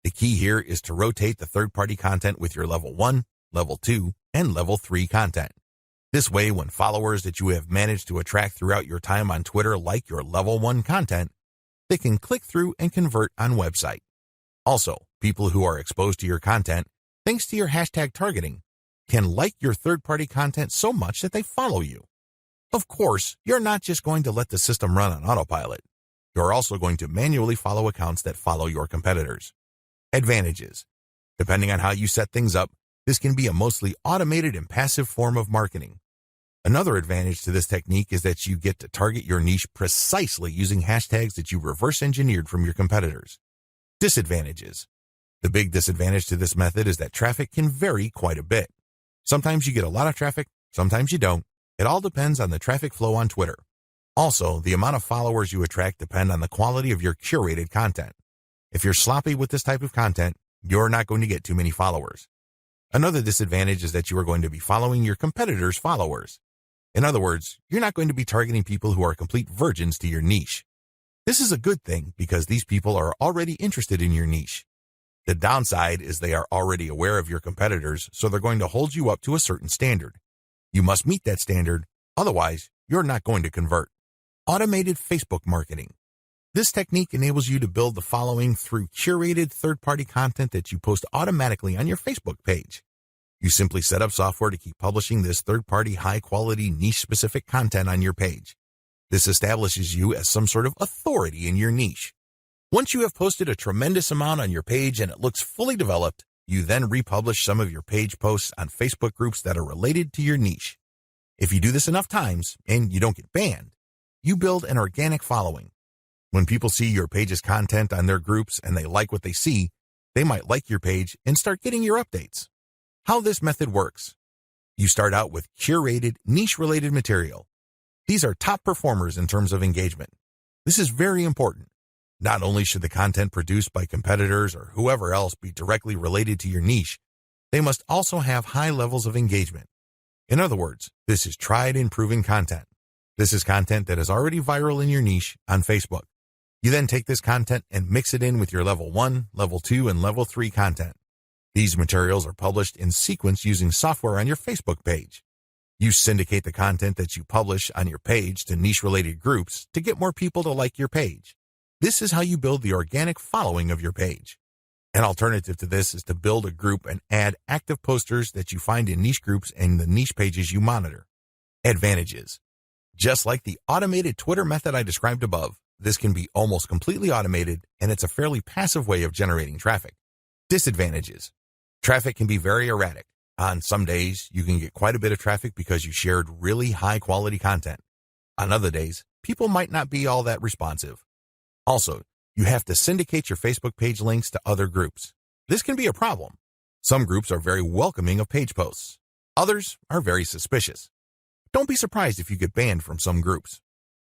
The key here is to rotate the third-party content with your level 1, level 2, and level 3 content. This way, when followers that you have managed to attract throughout your time on Twitter like your level 1 content, they can click through and convert on website. Also, people who are exposed to your content, thanks to your hashtag targeting, can like your third-party content so much that they follow you. Of course, you're not just going to let the system run on autopilot. You're also going to manually follow accounts that follow your competitors. Advantages. Depending on how you set things up, this can be a mostly automated and passive form of marketing. Another advantage to this technique is that you get to target your niche precisely using hashtags that you reverse engineered from your competitors. Disadvantages. The big disadvantage to this method is that traffic can vary quite a bit. Sometimes you get a lot of traffic, sometimes you don't. It all depends on the traffic flow on Twitter. Also, the amount of followers you attract depend on the quality of your curated content. If you're sloppy with this type of content, you're not going to get too many followers. Another disadvantage is that you are going to be following your competitors' followers. In other words, you're not going to be targeting people who are complete virgins to your niche. This is a good thing because these people are already interested in your niche. The downside is they are already aware of your competitors, so they're going to hold you up to a certain standard. You must meet that standard, otherwise you're not going to convert. Automated Facebook marketing. This technique enables you to build the following through curated third-party content that you post automatically on your Facebook page. You simply set up software to keep publishing this third-party high-quality niche-specific content on your page. This establishes you as some sort of authority in your niche. Once you have posted a tremendous amount on your page and it looks fully developed, you then republish some of your page posts on Facebook groups that are related to your niche. If you do this enough times and you don't get banned, you build an organic following. When people see your page's content on their groups and they like what they see, they might like your page and start getting your updates. How this method works. You start out with curated, niche-related material. These are top performers in terms of engagement. This is very important. Not only should the content produced by competitors or whoever else be directly related to your niche, they must also have high levels of engagement. In other words, this is tried and proven content. This is content that is already viral in your niche on Facebook. You then take this content and mix it in with your level 1, level 2, and level 3 content. These materials are published in sequence using software on your Facebook page. You syndicate the content that you publish on your page to niche-related groups to get more people to like your page. This is how you build the organic following of your page. An alternative to this is to build a group and add active posters that you find in niche groups and the niche pages you monitor. Advantages. Just like the automated Twitter method I described above, this can be almost completely automated, and it's a fairly passive way of generating traffic. Disadvantages. Traffic can be very erratic. On some days, you can get quite a bit of traffic because you shared really high-quality content. On other days, people might not be all that responsive. Also, you have to syndicate your Facebook page links to other groups. This can be a problem. Some groups are very welcoming of page posts. Others are very suspicious. Don't be surprised if you get banned from some groups.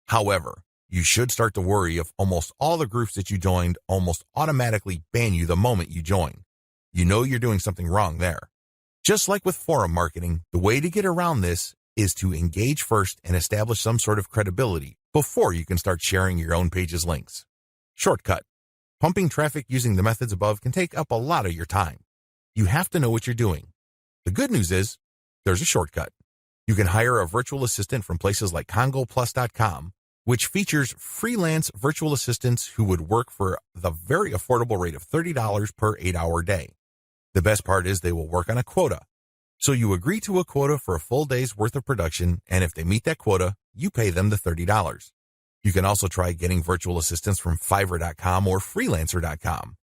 However, you should start to worry if almost all the groups that you joined almost automatically ban you the moment you join. You know you're doing something wrong there. Just like with forum marketing, the way to get around this is to engage first and establish some sort of credibility before you can start sharing your own page's links. Shortcut. Pumping traffic using the methods above can take up a lot of your time. You have to know what you're doing. The good news is, there's a shortcut. You can hire a virtual assistant from places like CongoPlus.com, which features freelance virtual assistants who would work for the very affordable rate of $30 per 8-hour day. The best part is they will work on a quota. So you agree to a quota for a full day's worth of production, and if they meet that quota, you pay them the $30. You can also try getting virtual assistants from Fiverr.com or Freelancer.com.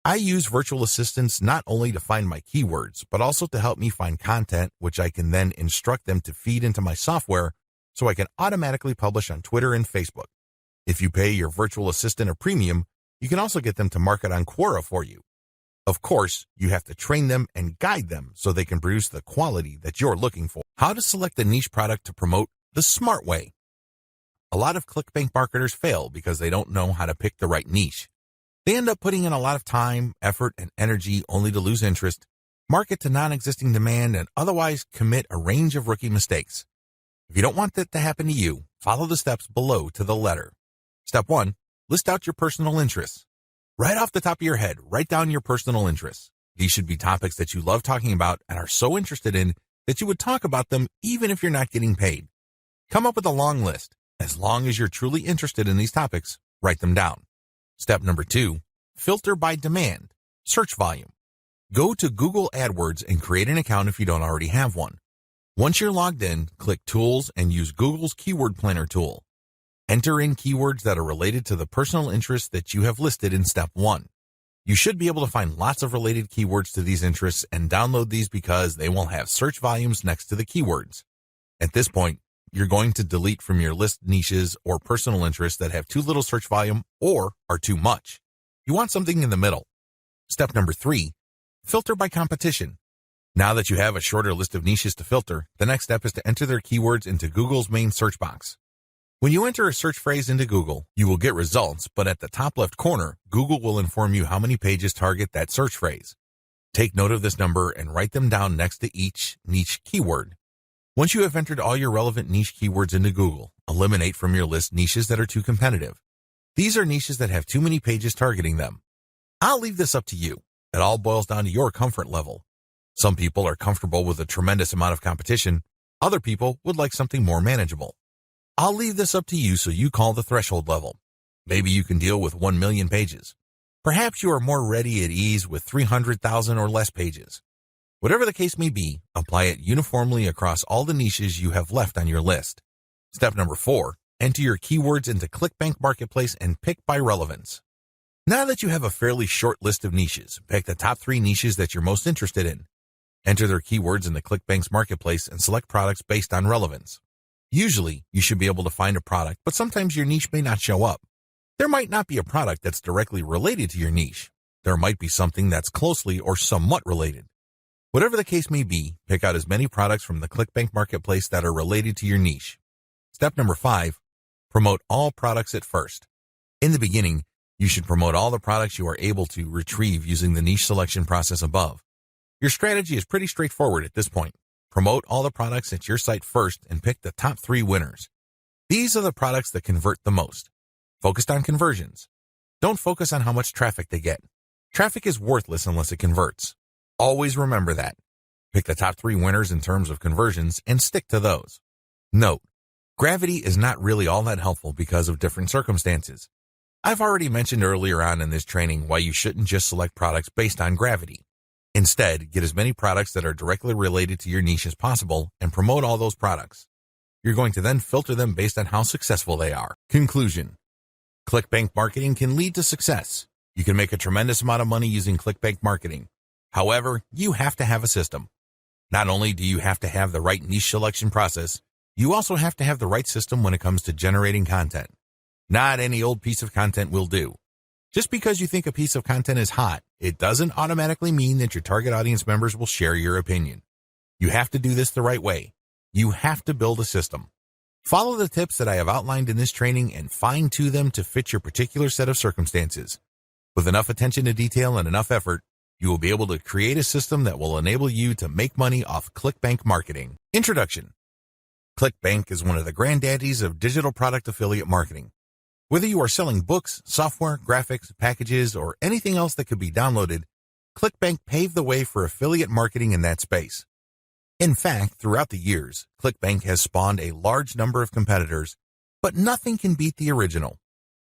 I use virtual assistants not only to find my keywords, but also to help me find content, which I can then instruct them to feed into my software so I can automatically publish on Twitter and Facebook. If you pay your virtual assistant a premium, you can also get them to market on Quora for you. Of course, you have to train them and guide them so they can produce the quality that you're looking for. How to select a niche product to promote the smart way. A lot of clickbait marketers fail because they don't know how to pick the right niche. They end up putting in a lot of time, effort, and energy only to lose interest, market to non-existing demand, and otherwise commit a range of rookie mistakes. If you don't want that to happen to you, follow the steps below to the letter. Step 1. List out your personal interests. Right off the top of your head, write down your personal interests. These should be topics that you love talking about and are so interested in that you would talk about them even if you're not getting paid. Come up with a long list. As long as you're truly interested in these topics, write them down. Step number 2, filter by demand, search volume. Go to Google AdWords and create an account if you don't already have one. Once you're logged in, click Tools and use Google's Keyword Planner tool. Enter in keywords that are related to the personal interests that you have listed in Step 1. You should be able to find lots of related keywords to these interests and download these because they will have search volumes next to the keywords. At this point, you're going to delete from your list niches or personal interests that have too little search volume or are too much. You want something in the middle. Step number 3, filter by competition. Now that you have a shorter list of niches to filter, the next step is to enter their keywords into Google's main search box. When you enter a search phrase into Google, you will get results, but at the top left corner, Google will inform you how many pages target that search phrase. Take note of this number and write them down next to each niche keyword. Once you have entered all your relevant niche keywords into Google, eliminate from your list niches that are too competitive. These are niches that have too many pages targeting them. I'll leave this up to you. It all boils down to your comfort level. Some people are comfortable with a tremendous amount of competition. Other people would like something more manageable. I'll leave this up to you so you call the threshold level. Maybe you can deal with 1 million pages. Perhaps you are more ready at ease with 300,000 or less pages. Whatever the case may be, apply it uniformly across all the niches you have left on your list. Step number 4, enter your keywords into ClickBank Marketplace and pick by relevance. Now that you have a fairly short list of niches, pick the top 3 niches that you're most interested in. Enter their keywords into ClickBank's Marketplace and select products based on relevance. Usually, you should be able to find a product, but sometimes your niche may not show up. There might not be a product that's directly related to your niche. There might be something that's closely or somewhat related. Whatever the case may be, pick out as many products from the ClickBank Marketplace that are related to your niche. Step number 5, promote all products at first. In the beginning, you should promote all the products you are able to retrieve using the niche selection process above. Your strategy is pretty straightforward at this point. Promote all the products at your site first and pick the top 3 winners. These are the products that convert the most. Focused on conversions. Don't focus on how much traffic they get. Traffic is worthless unless it converts. Always remember that. Pick the top 3 winners in terms of conversions and stick to those. Note, gravity is not really all that helpful because of different circumstances. I've already mentioned earlier on in this training why you shouldn't just select products based on gravity. Instead, get as many products that are directly related to your niche as possible and promote all those products. You're going to then filter them based on how successful they are. Conclusion. ClickBank marketing can lead to success. You can make a tremendous amount of money using ClickBank marketing. However, you have to have a system. Not only do you have to have the right niche selection process, you also have to have the right system when it comes to generating content. Not any old piece of content will do. Just because you think a piece of content is hot, it doesn't automatically mean that your target audience members will share your opinion. You have to do this the right way. You have to build a system. Follow the tips that I have outlined in this training and fine-tune them to fit your particular set of circumstances. With enough attention to detail and enough effort, you will be able to create a system that will enable you to make money off ClickBank marketing. Introduction. ClickBank is one of the granddaddies of digital product affiliate marketing. Whether you are selling books, software, graphics, packages, or anything else that could be downloaded, ClickBank paved the way for affiliate marketing in that space. In fact, throughout the years, ClickBank has spawned a large number of competitors, but nothing can beat the original.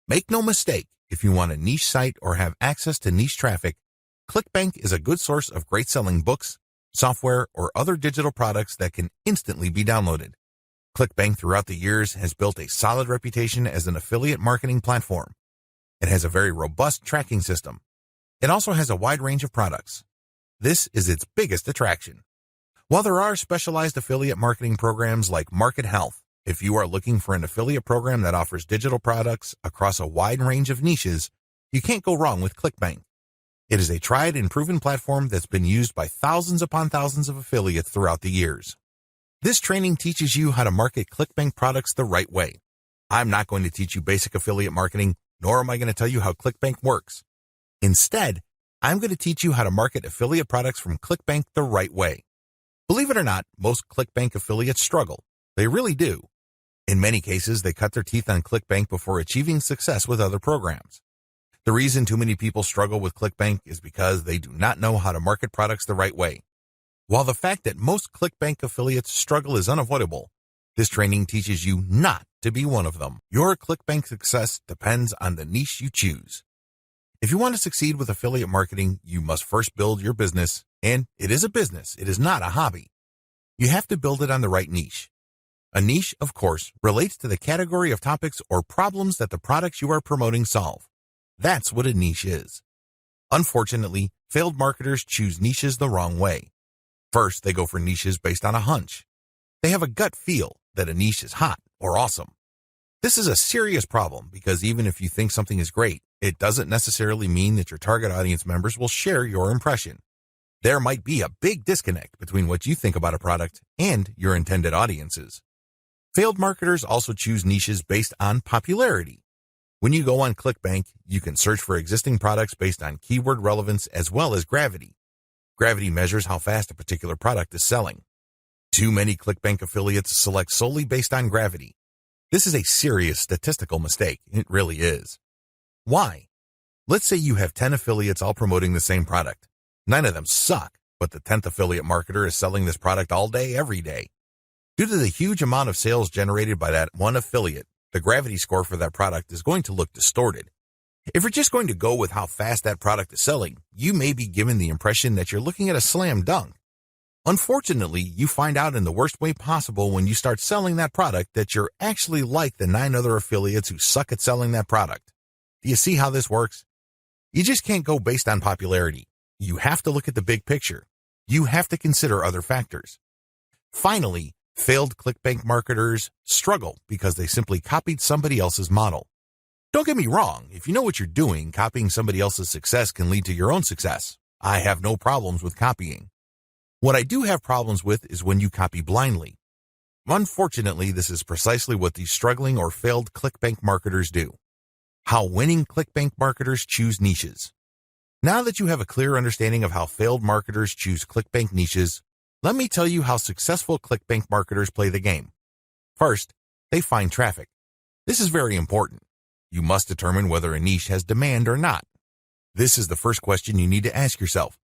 Make no mistake, if you want a niche site or have access to niche traffic, ClickBank is a good source of great selling books, software, or other digital products that can instantly be downloaded. ClickBank throughout the years has built a solid reputation as an affiliate marketing platform. It has a very robust tracking system. It also has a wide range of products. This is its biggest attraction. While there are specialized affiliate marketing programs like Market Health, if you are looking for an affiliate program that offers digital products across a wide range of niches, you can't go wrong with ClickBank. It is a tried and proven platform that's been used by thousands upon thousands of affiliates throughout the years. This training teaches you how to market ClickBank products the right way. I'm not going to teach you basic affiliate marketing, nor am I going to tell you how ClickBank works. Instead, I'm going to teach you how to market affiliate products from ClickBank the right way. Believe it or not, most ClickBank affiliates struggle. They really do. In many cases, they cut their teeth on ClickBank before achieving success with other programs. The reason too many people struggle with ClickBank is because they do not know how to market products the right way. While the fact that most ClickBank affiliates struggle is unavoidable, this training teaches you not to be one of them. Your ClickBank success depends on the niche you choose. If you want to succeed with affiliate marketing, you must first build your business, and it is a business, it is not a hobby. You have to build it on the right niche. A niche, of course, relates to the category of topics or problems that the products you are promoting solve. That's what a niche is. Unfortunately, failed marketers choose niches the wrong way. First, they go for niches based on a hunch. They have a gut feel that a niche is hot or awesome. This is a serious problem because even if you think something is great, it doesn't necessarily mean that your target audience members will share your impression. There might be a big disconnect between what you think about a product and your intended audiences. Failed marketers also choose niches based on popularity. When you go on ClickBank, you can search for existing products based on keyword relevance as well as gravity. Gravity measures how fast a particular product is selling. Too many ClickBank affiliates select solely based on gravity. This is a serious statistical mistake. It really is. Why? Let's say you have 10 affiliates all promoting the same product. 9 of them suck, but the 10th affiliate marketer is selling this product all day, every day. Due to the huge amount of sales generated by that one affiliate, the gravity score for that product is going to look distorted. If you're just going to go with how fast that product is selling, you may be given the impression that you're looking at a slam dunk. Unfortunately, you find out in the worst way possible when you start selling that product that you're actually like the 9 other affiliates who suck at selling that product. Do you see how this works? You just can't go based on popularity. You have to look at the big picture. You have to consider other factors. Finally, failed ClickBank marketers struggle because they simply copied somebody else's model. Don't get me wrong, if you know what you're doing, copying somebody else's success can lead to your own success. I have no problems with copying. What I do have problems with is when you copy blindly. Unfortunately, this is precisely what these struggling or failed ClickBank marketers do. How winning ClickBank marketers choose niches. Now that you have a clear understanding of how failed marketers choose ClickBank niches, let me tell you how successful ClickBank marketers play the game. First, they find traffic. This is very important. You must determine whether a niche has demand or not. This is the first question you need to ask yourself.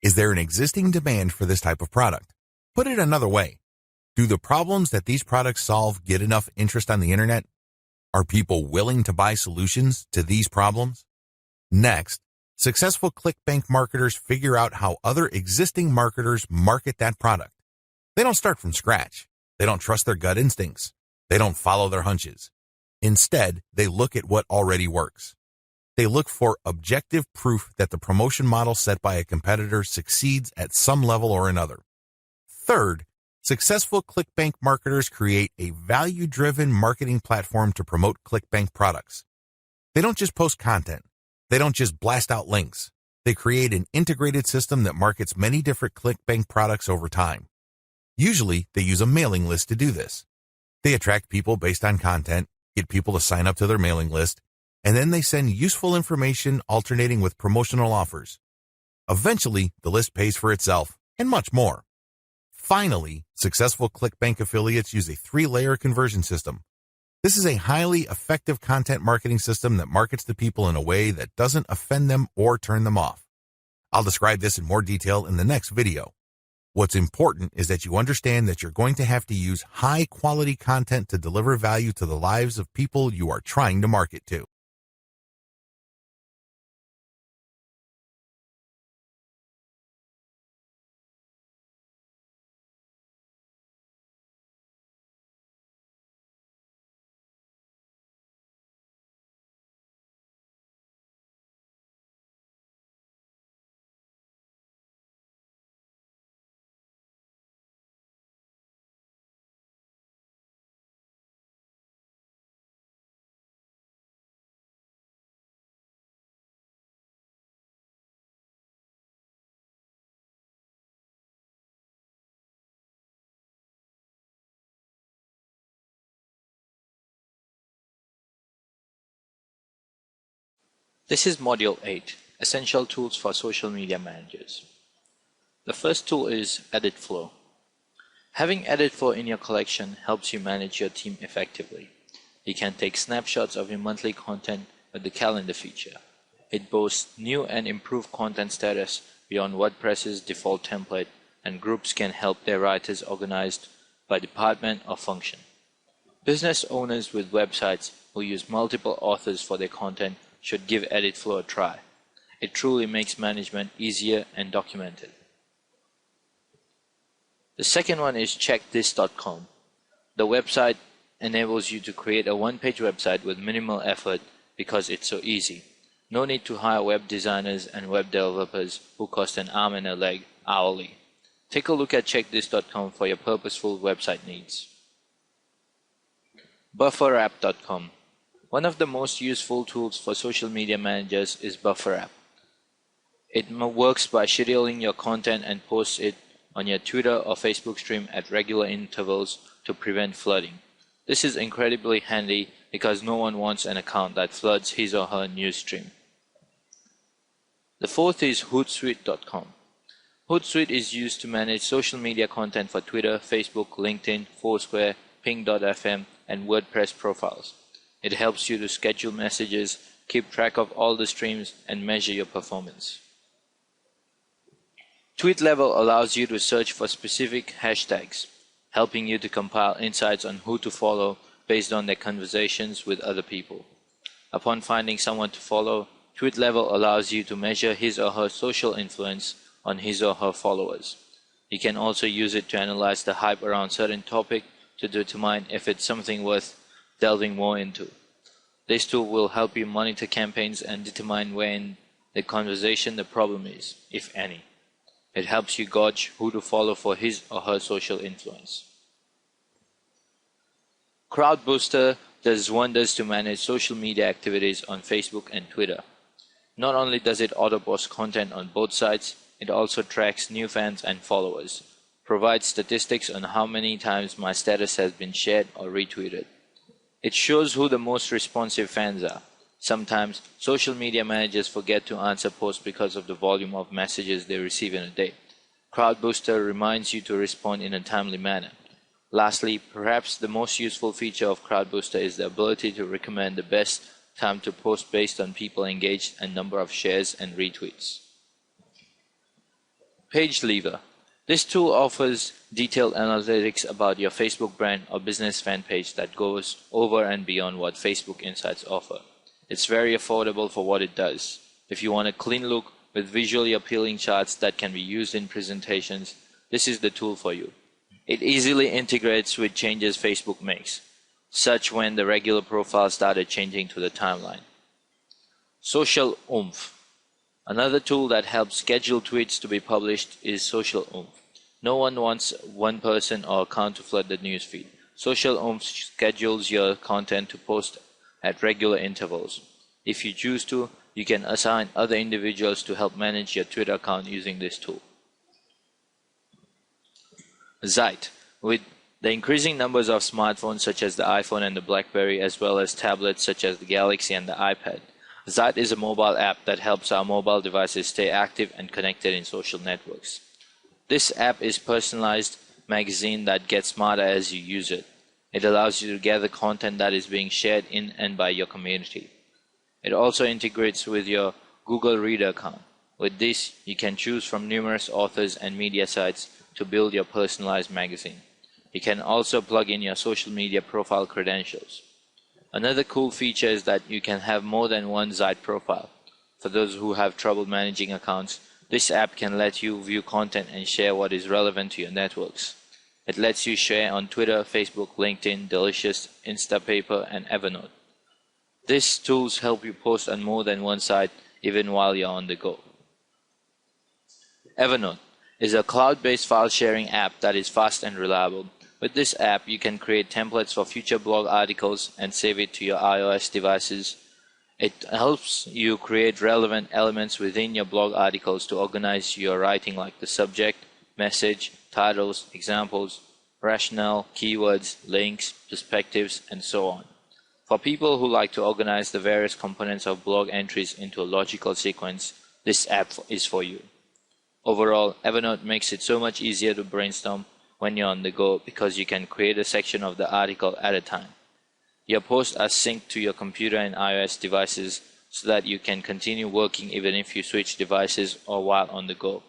Is there an existing demand for this type of product? Put it another way. Do the problems that these products solve get enough interest on the internet? Are people willing to buy solutions to these problems? Next, successful ClickBank marketers figure out how other existing marketers market that product. They don't start from scratch. They don't trust their gut instincts. They don't follow their hunches. Instead, they look at what already works. They look for objective proof that the promotion model set by a competitor succeeds at some level or another. Third, successful ClickBank marketers create a value-driven marketing platform to promote ClickBank products. They don't just post content. They don't just blast out links. They create an integrated system that markets many different ClickBank products over time. Usually, they use a mailing list to do this. They attract people based on content, get people to sign up to their mailing list, and then they send useful information alternating with promotional offers. Eventually, the list pays for itself, and much more. Finally, successful ClickBank affiliates use a 3-layer conversion system. This is a highly effective content marketing system that markets to people in a way that doesn't offend them or turn them off. I'll describe this in more detail in the next video. What's important is that you understand that you're going to have to use high-quality content to deliver value to the lives of people you are trying to market to. This is Module 8. Essential tools for social media managers. The first tool is Edit Flow. Having Edit Flow in your collection helps you manage your team effectively. You can take snapshots of your monthly content with the calendar feature. It boasts new and improved content status beyond WordPress's default template, and groups can help their writers organized by department or function. Business owners with websites who use multiple authors for their content should give Edit Flow a try. It truly makes management easier and documented. The second one is checkthis.com. The website enables you to create a one-page website with minimal effort because it's so easy. No need to hire web designers and web developers who cost an arm and a leg hourly. Take a look at checkthis.com for your purposeful website needs. Bufferapp.com. One of the most useful tools for social media managers is Bufferapp. It works by scheduling your content and posts it on your Twitter or Facebook stream at regular intervals to prevent flooding. This is incredibly handy because no one wants an account that floods his or her news stream. The fourth is Hootsuite.com. Hootsuite is used to manage social media content for Twitter, Facebook, LinkedIn, Foursquare, Ping.fm, and WordPress profiles. It helps you to schedule messages, keep track of all the streams, and measure your performance. TweetLevel allows you to search for specific hashtags, helping you to compile insights on who to follow based on their conversations with other people. Upon finding someone to follow, TweetLevel allows you to measure his or her social influence on his or her followers. You can also use it to analyze the hype around certain topic to determine if it's something worth delving more into. This tool will help you monitor campaigns and determine where in the conversation the problem is, if any. It helps you gauge who to follow for his or her social influence. CrowdBooster does wonders to manage social media activities on Facebook and Twitter. Not only does it auto-post content on both sites, it also tracks new fans and followers, provides statistics on how many times my status has been shared or retweeted. It shows who the most responsive fans are. Sometimes, social media managers forget to answer posts because of the volume of messages they receive in a day. CrowdBooster reminds you to respond in a timely manner. Lastly, perhaps the most useful feature of CrowdBooster is the ability to recommend the best time to post based on people engaged and number of shares and retweets. PageLever. This tool offers detailed analytics about your Facebook brand or business fan page that goes over and beyond what Facebook Insights offer. It's very affordable for what it does. If you want a clean look with visually appealing charts that can be used in presentations, this is the tool for you. It easily integrates with changes Facebook makes, such when the regular profile started changing to the timeline. Social Oomph. Another tool that helps schedule tweets to be published is Social Oomph. No one wants one person or account to flood the newsfeed. Social Oomph schedules your content to post at regular intervals. If you choose to, you can assign other individuals to help manage your Twitter account using this tool. Zite. With the increasing numbers of smartphones such as the iPhone and the BlackBerry, as well as tablets such as the Galaxy and the iPad, Zite is a mobile app that helps our mobile devices stay active and connected in social networks. This app is a personalized magazine that gets smarter as you use it. It allows you to gather content that is being shared in and by your community. It also integrates with your Google Reader account. With this, you can choose from numerous authors and media sites to build your personalized magazine. You can also plug in your social media profile credentials. Another cool feature is that you can have more than one Zite profile. For those who have trouble managing accounts, this app can let you view content and share what is relevant to your networks. It lets you share on Twitter, Facebook, LinkedIn, Delicious, Instapaper, and Evernote. These tools help you post on more than one site even while you're on the go. Evernote is a cloud-based file sharing app that is fast and reliable. With this app, you can create templates for future blog articles and save it to your iOS devices. It helps you create relevant elements within your blog articles to organize your writing, like the subject, message, titles, examples, rationale, keywords, links, perspectives, and so on. For people who like to organize the various components of blog entries into a logical sequence, this app is for you. Overall, Evernote makes it so much easier to brainstorm when you're on the go because you can create a section of the article at a time. Your posts are synced to your computer and iOS devices so that you can continue working even if you switch devices or while on the go.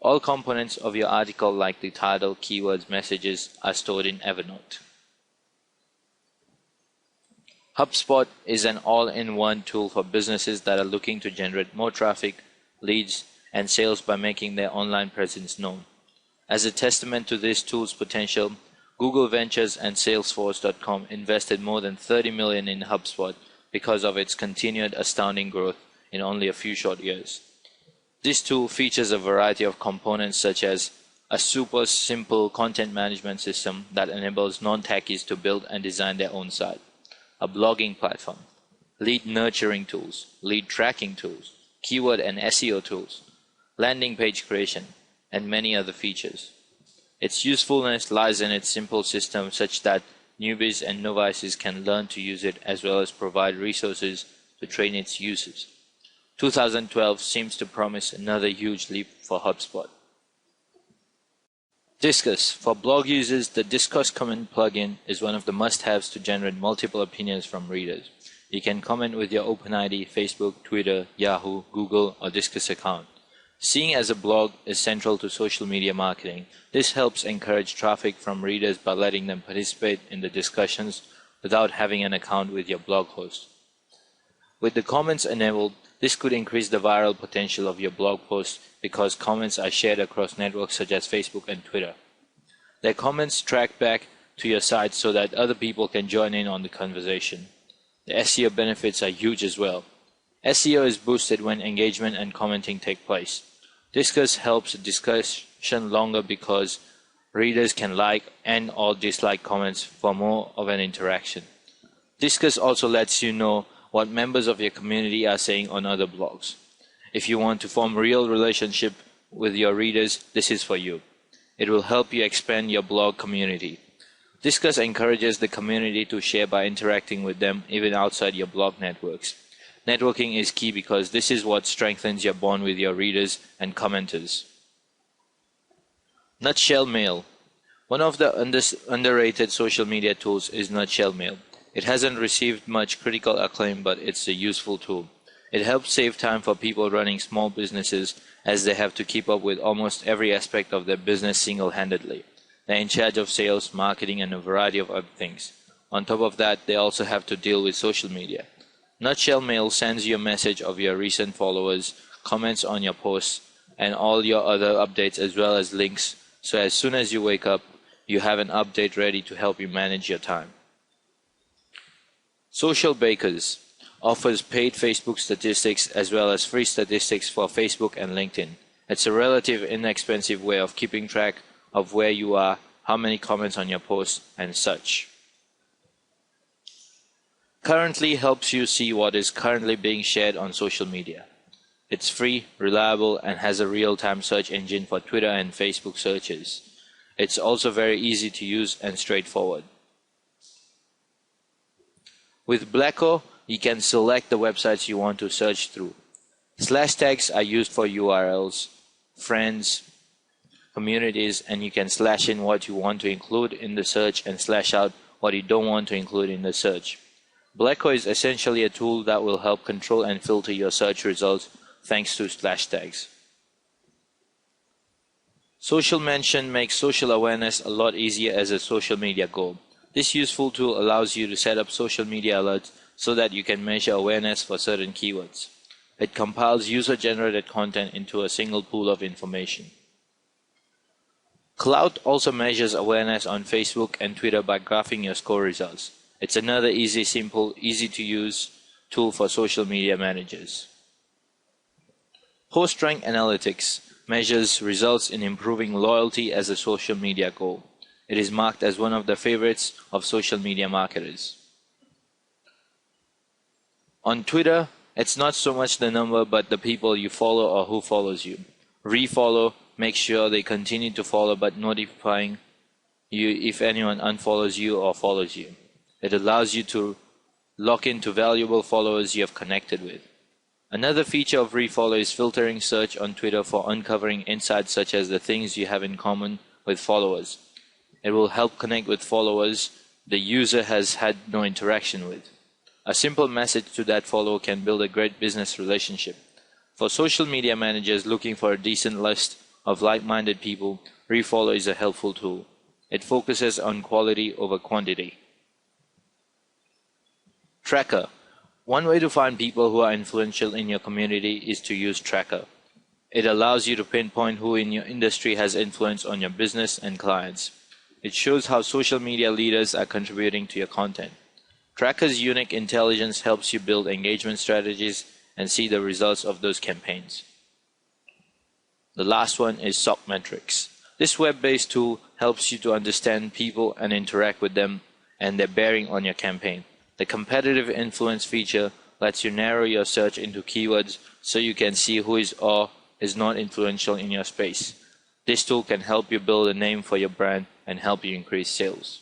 All components of your article like the title, keywords, messages are stored in Evernote. HubSpot is an all-in-one tool for businesses that are looking to generate more traffic, leads, and sales by making their online presence known. As a testament to this tool's potential, Google Ventures and Salesforce.com invested more than $30 million in HubSpot because of its continued astounding growth in only a few short years. This tool features a variety of components such as a super simple content management system that enables non-techies to build and design their own site, a blogging platform, lead nurturing tools, lead tracking tools, keyword and SEO tools, landing page creation, and many other features. Its usefulness lies in its simple system such that newbies and novices can learn to use it as well as provide resources to train its users. 2012 seems to promise another huge leap for HubSpot. Disqus. For blog users, the Disqus comment plugin is one of the must-haves to generate multiple opinions from readers. You can comment with your OpenID, Facebook, Twitter, Yahoo, Google, or Disqus account. Seeing as a blog is central to social media marketing, this helps encourage traffic from readers by letting them participate in the discussions without having an account with your blog host. With the comments enabled, this could increase the viral potential of your blog post because comments are shared across networks such as Facebook and Twitter. Their comments track back to your site so that other people can join in on the conversation. The SEO benefits are huge as well. SEO is boosted when engagement and commenting take place. Disqus helps the discussion longer because readers can like and or dislike comments for more of an interaction. Disqus also lets you know what members of your community are saying on other blogs. If you want to form real relationship with your readers, this is for you. It will help you expand your blog community. Disqus encourages the community to share by interacting with them even outside your blog networks. Networking is key because this is what strengthens your bond with your readers and commenters. Nutshell Mail. One of the underrated social media tools is Nutshell Mail. It hasn't received much critical acclaim, but it's a useful tool. It helps save time for people running small businesses as they have to keep up with almost every aspect of their business single-handedly. They're in charge of sales, marketing, and a variety of other things. On top of that, they also have to deal with social media. Nutshell Mail sends you a message of your recent followers, comments on your posts, and all your other updates as well as links, so as soon as you wake up, you have an update ready to help you manage your time. Social Bakers offers paid Facebook statistics as well as free statistics for Facebook and LinkedIn. It's a relatively inexpensive way of keeping track of where you are, how many comments on your posts, and such. Currently helps you see what is currently being shared on social media. It's free, reliable, and has a real-time search engine for Twitter and Facebook searches. It's also very easy to use and straightforward. With Blacko, you can select the websites you want to search through. Slash tags are used for URLs, friends, communities, and you can slash in what you want to include in the search and slash out what you don't want to include in the search. Blacko is essentially a tool that will help control and filter your search results thanks to slash tags. Social Mention makes social awareness a lot easier as a social media goal. This useful tool allows you to set up social media alerts so that you can measure awareness for certain keywords. It compiles user-generated content into a single pool of information. Cloud also measures awareness on Facebook and Twitter by graphing your score results. It's another easy, simple, easy-to-use tool for social media managers. PostRank Analytics measures results in improving loyalty as a social media goal. It is marked as one of the favorites of social media marketers. On Twitter, it's not so much the number but the people you follow or who follows you. Refollow makes sure they continue to follow but notifying you if anyone unfollows you or follows you. It allows you to lock into valuable followers you have connected with. Another feature of Refollow is filtering search on Twitter for uncovering insights such as the things you have in common with followers. It will help connect with followers the user has had no interaction with. A simple message to that follower can build a great business relationship. For social media managers looking for a decent list of like-minded people, Refollow is a helpful tool. It focuses on quality over quantity. Tracker. One way to find people who are influential in your community is to use Tracker. It allows you to pinpoint who in your industry has influence on your business and clients. It shows how social media leaders are contributing to your content. Tracker's unique intelligence helps you build engagement strategies and see the results of those campaigns. The last one is SOC Metrics. This web-based tool helps you to understand people and interact with them and their bearing on your campaign. The competitive influence feature lets you narrow your search into keywords so you can see who is or is not influential in your space. This tool can help you build a name for your brand and help you increase sales.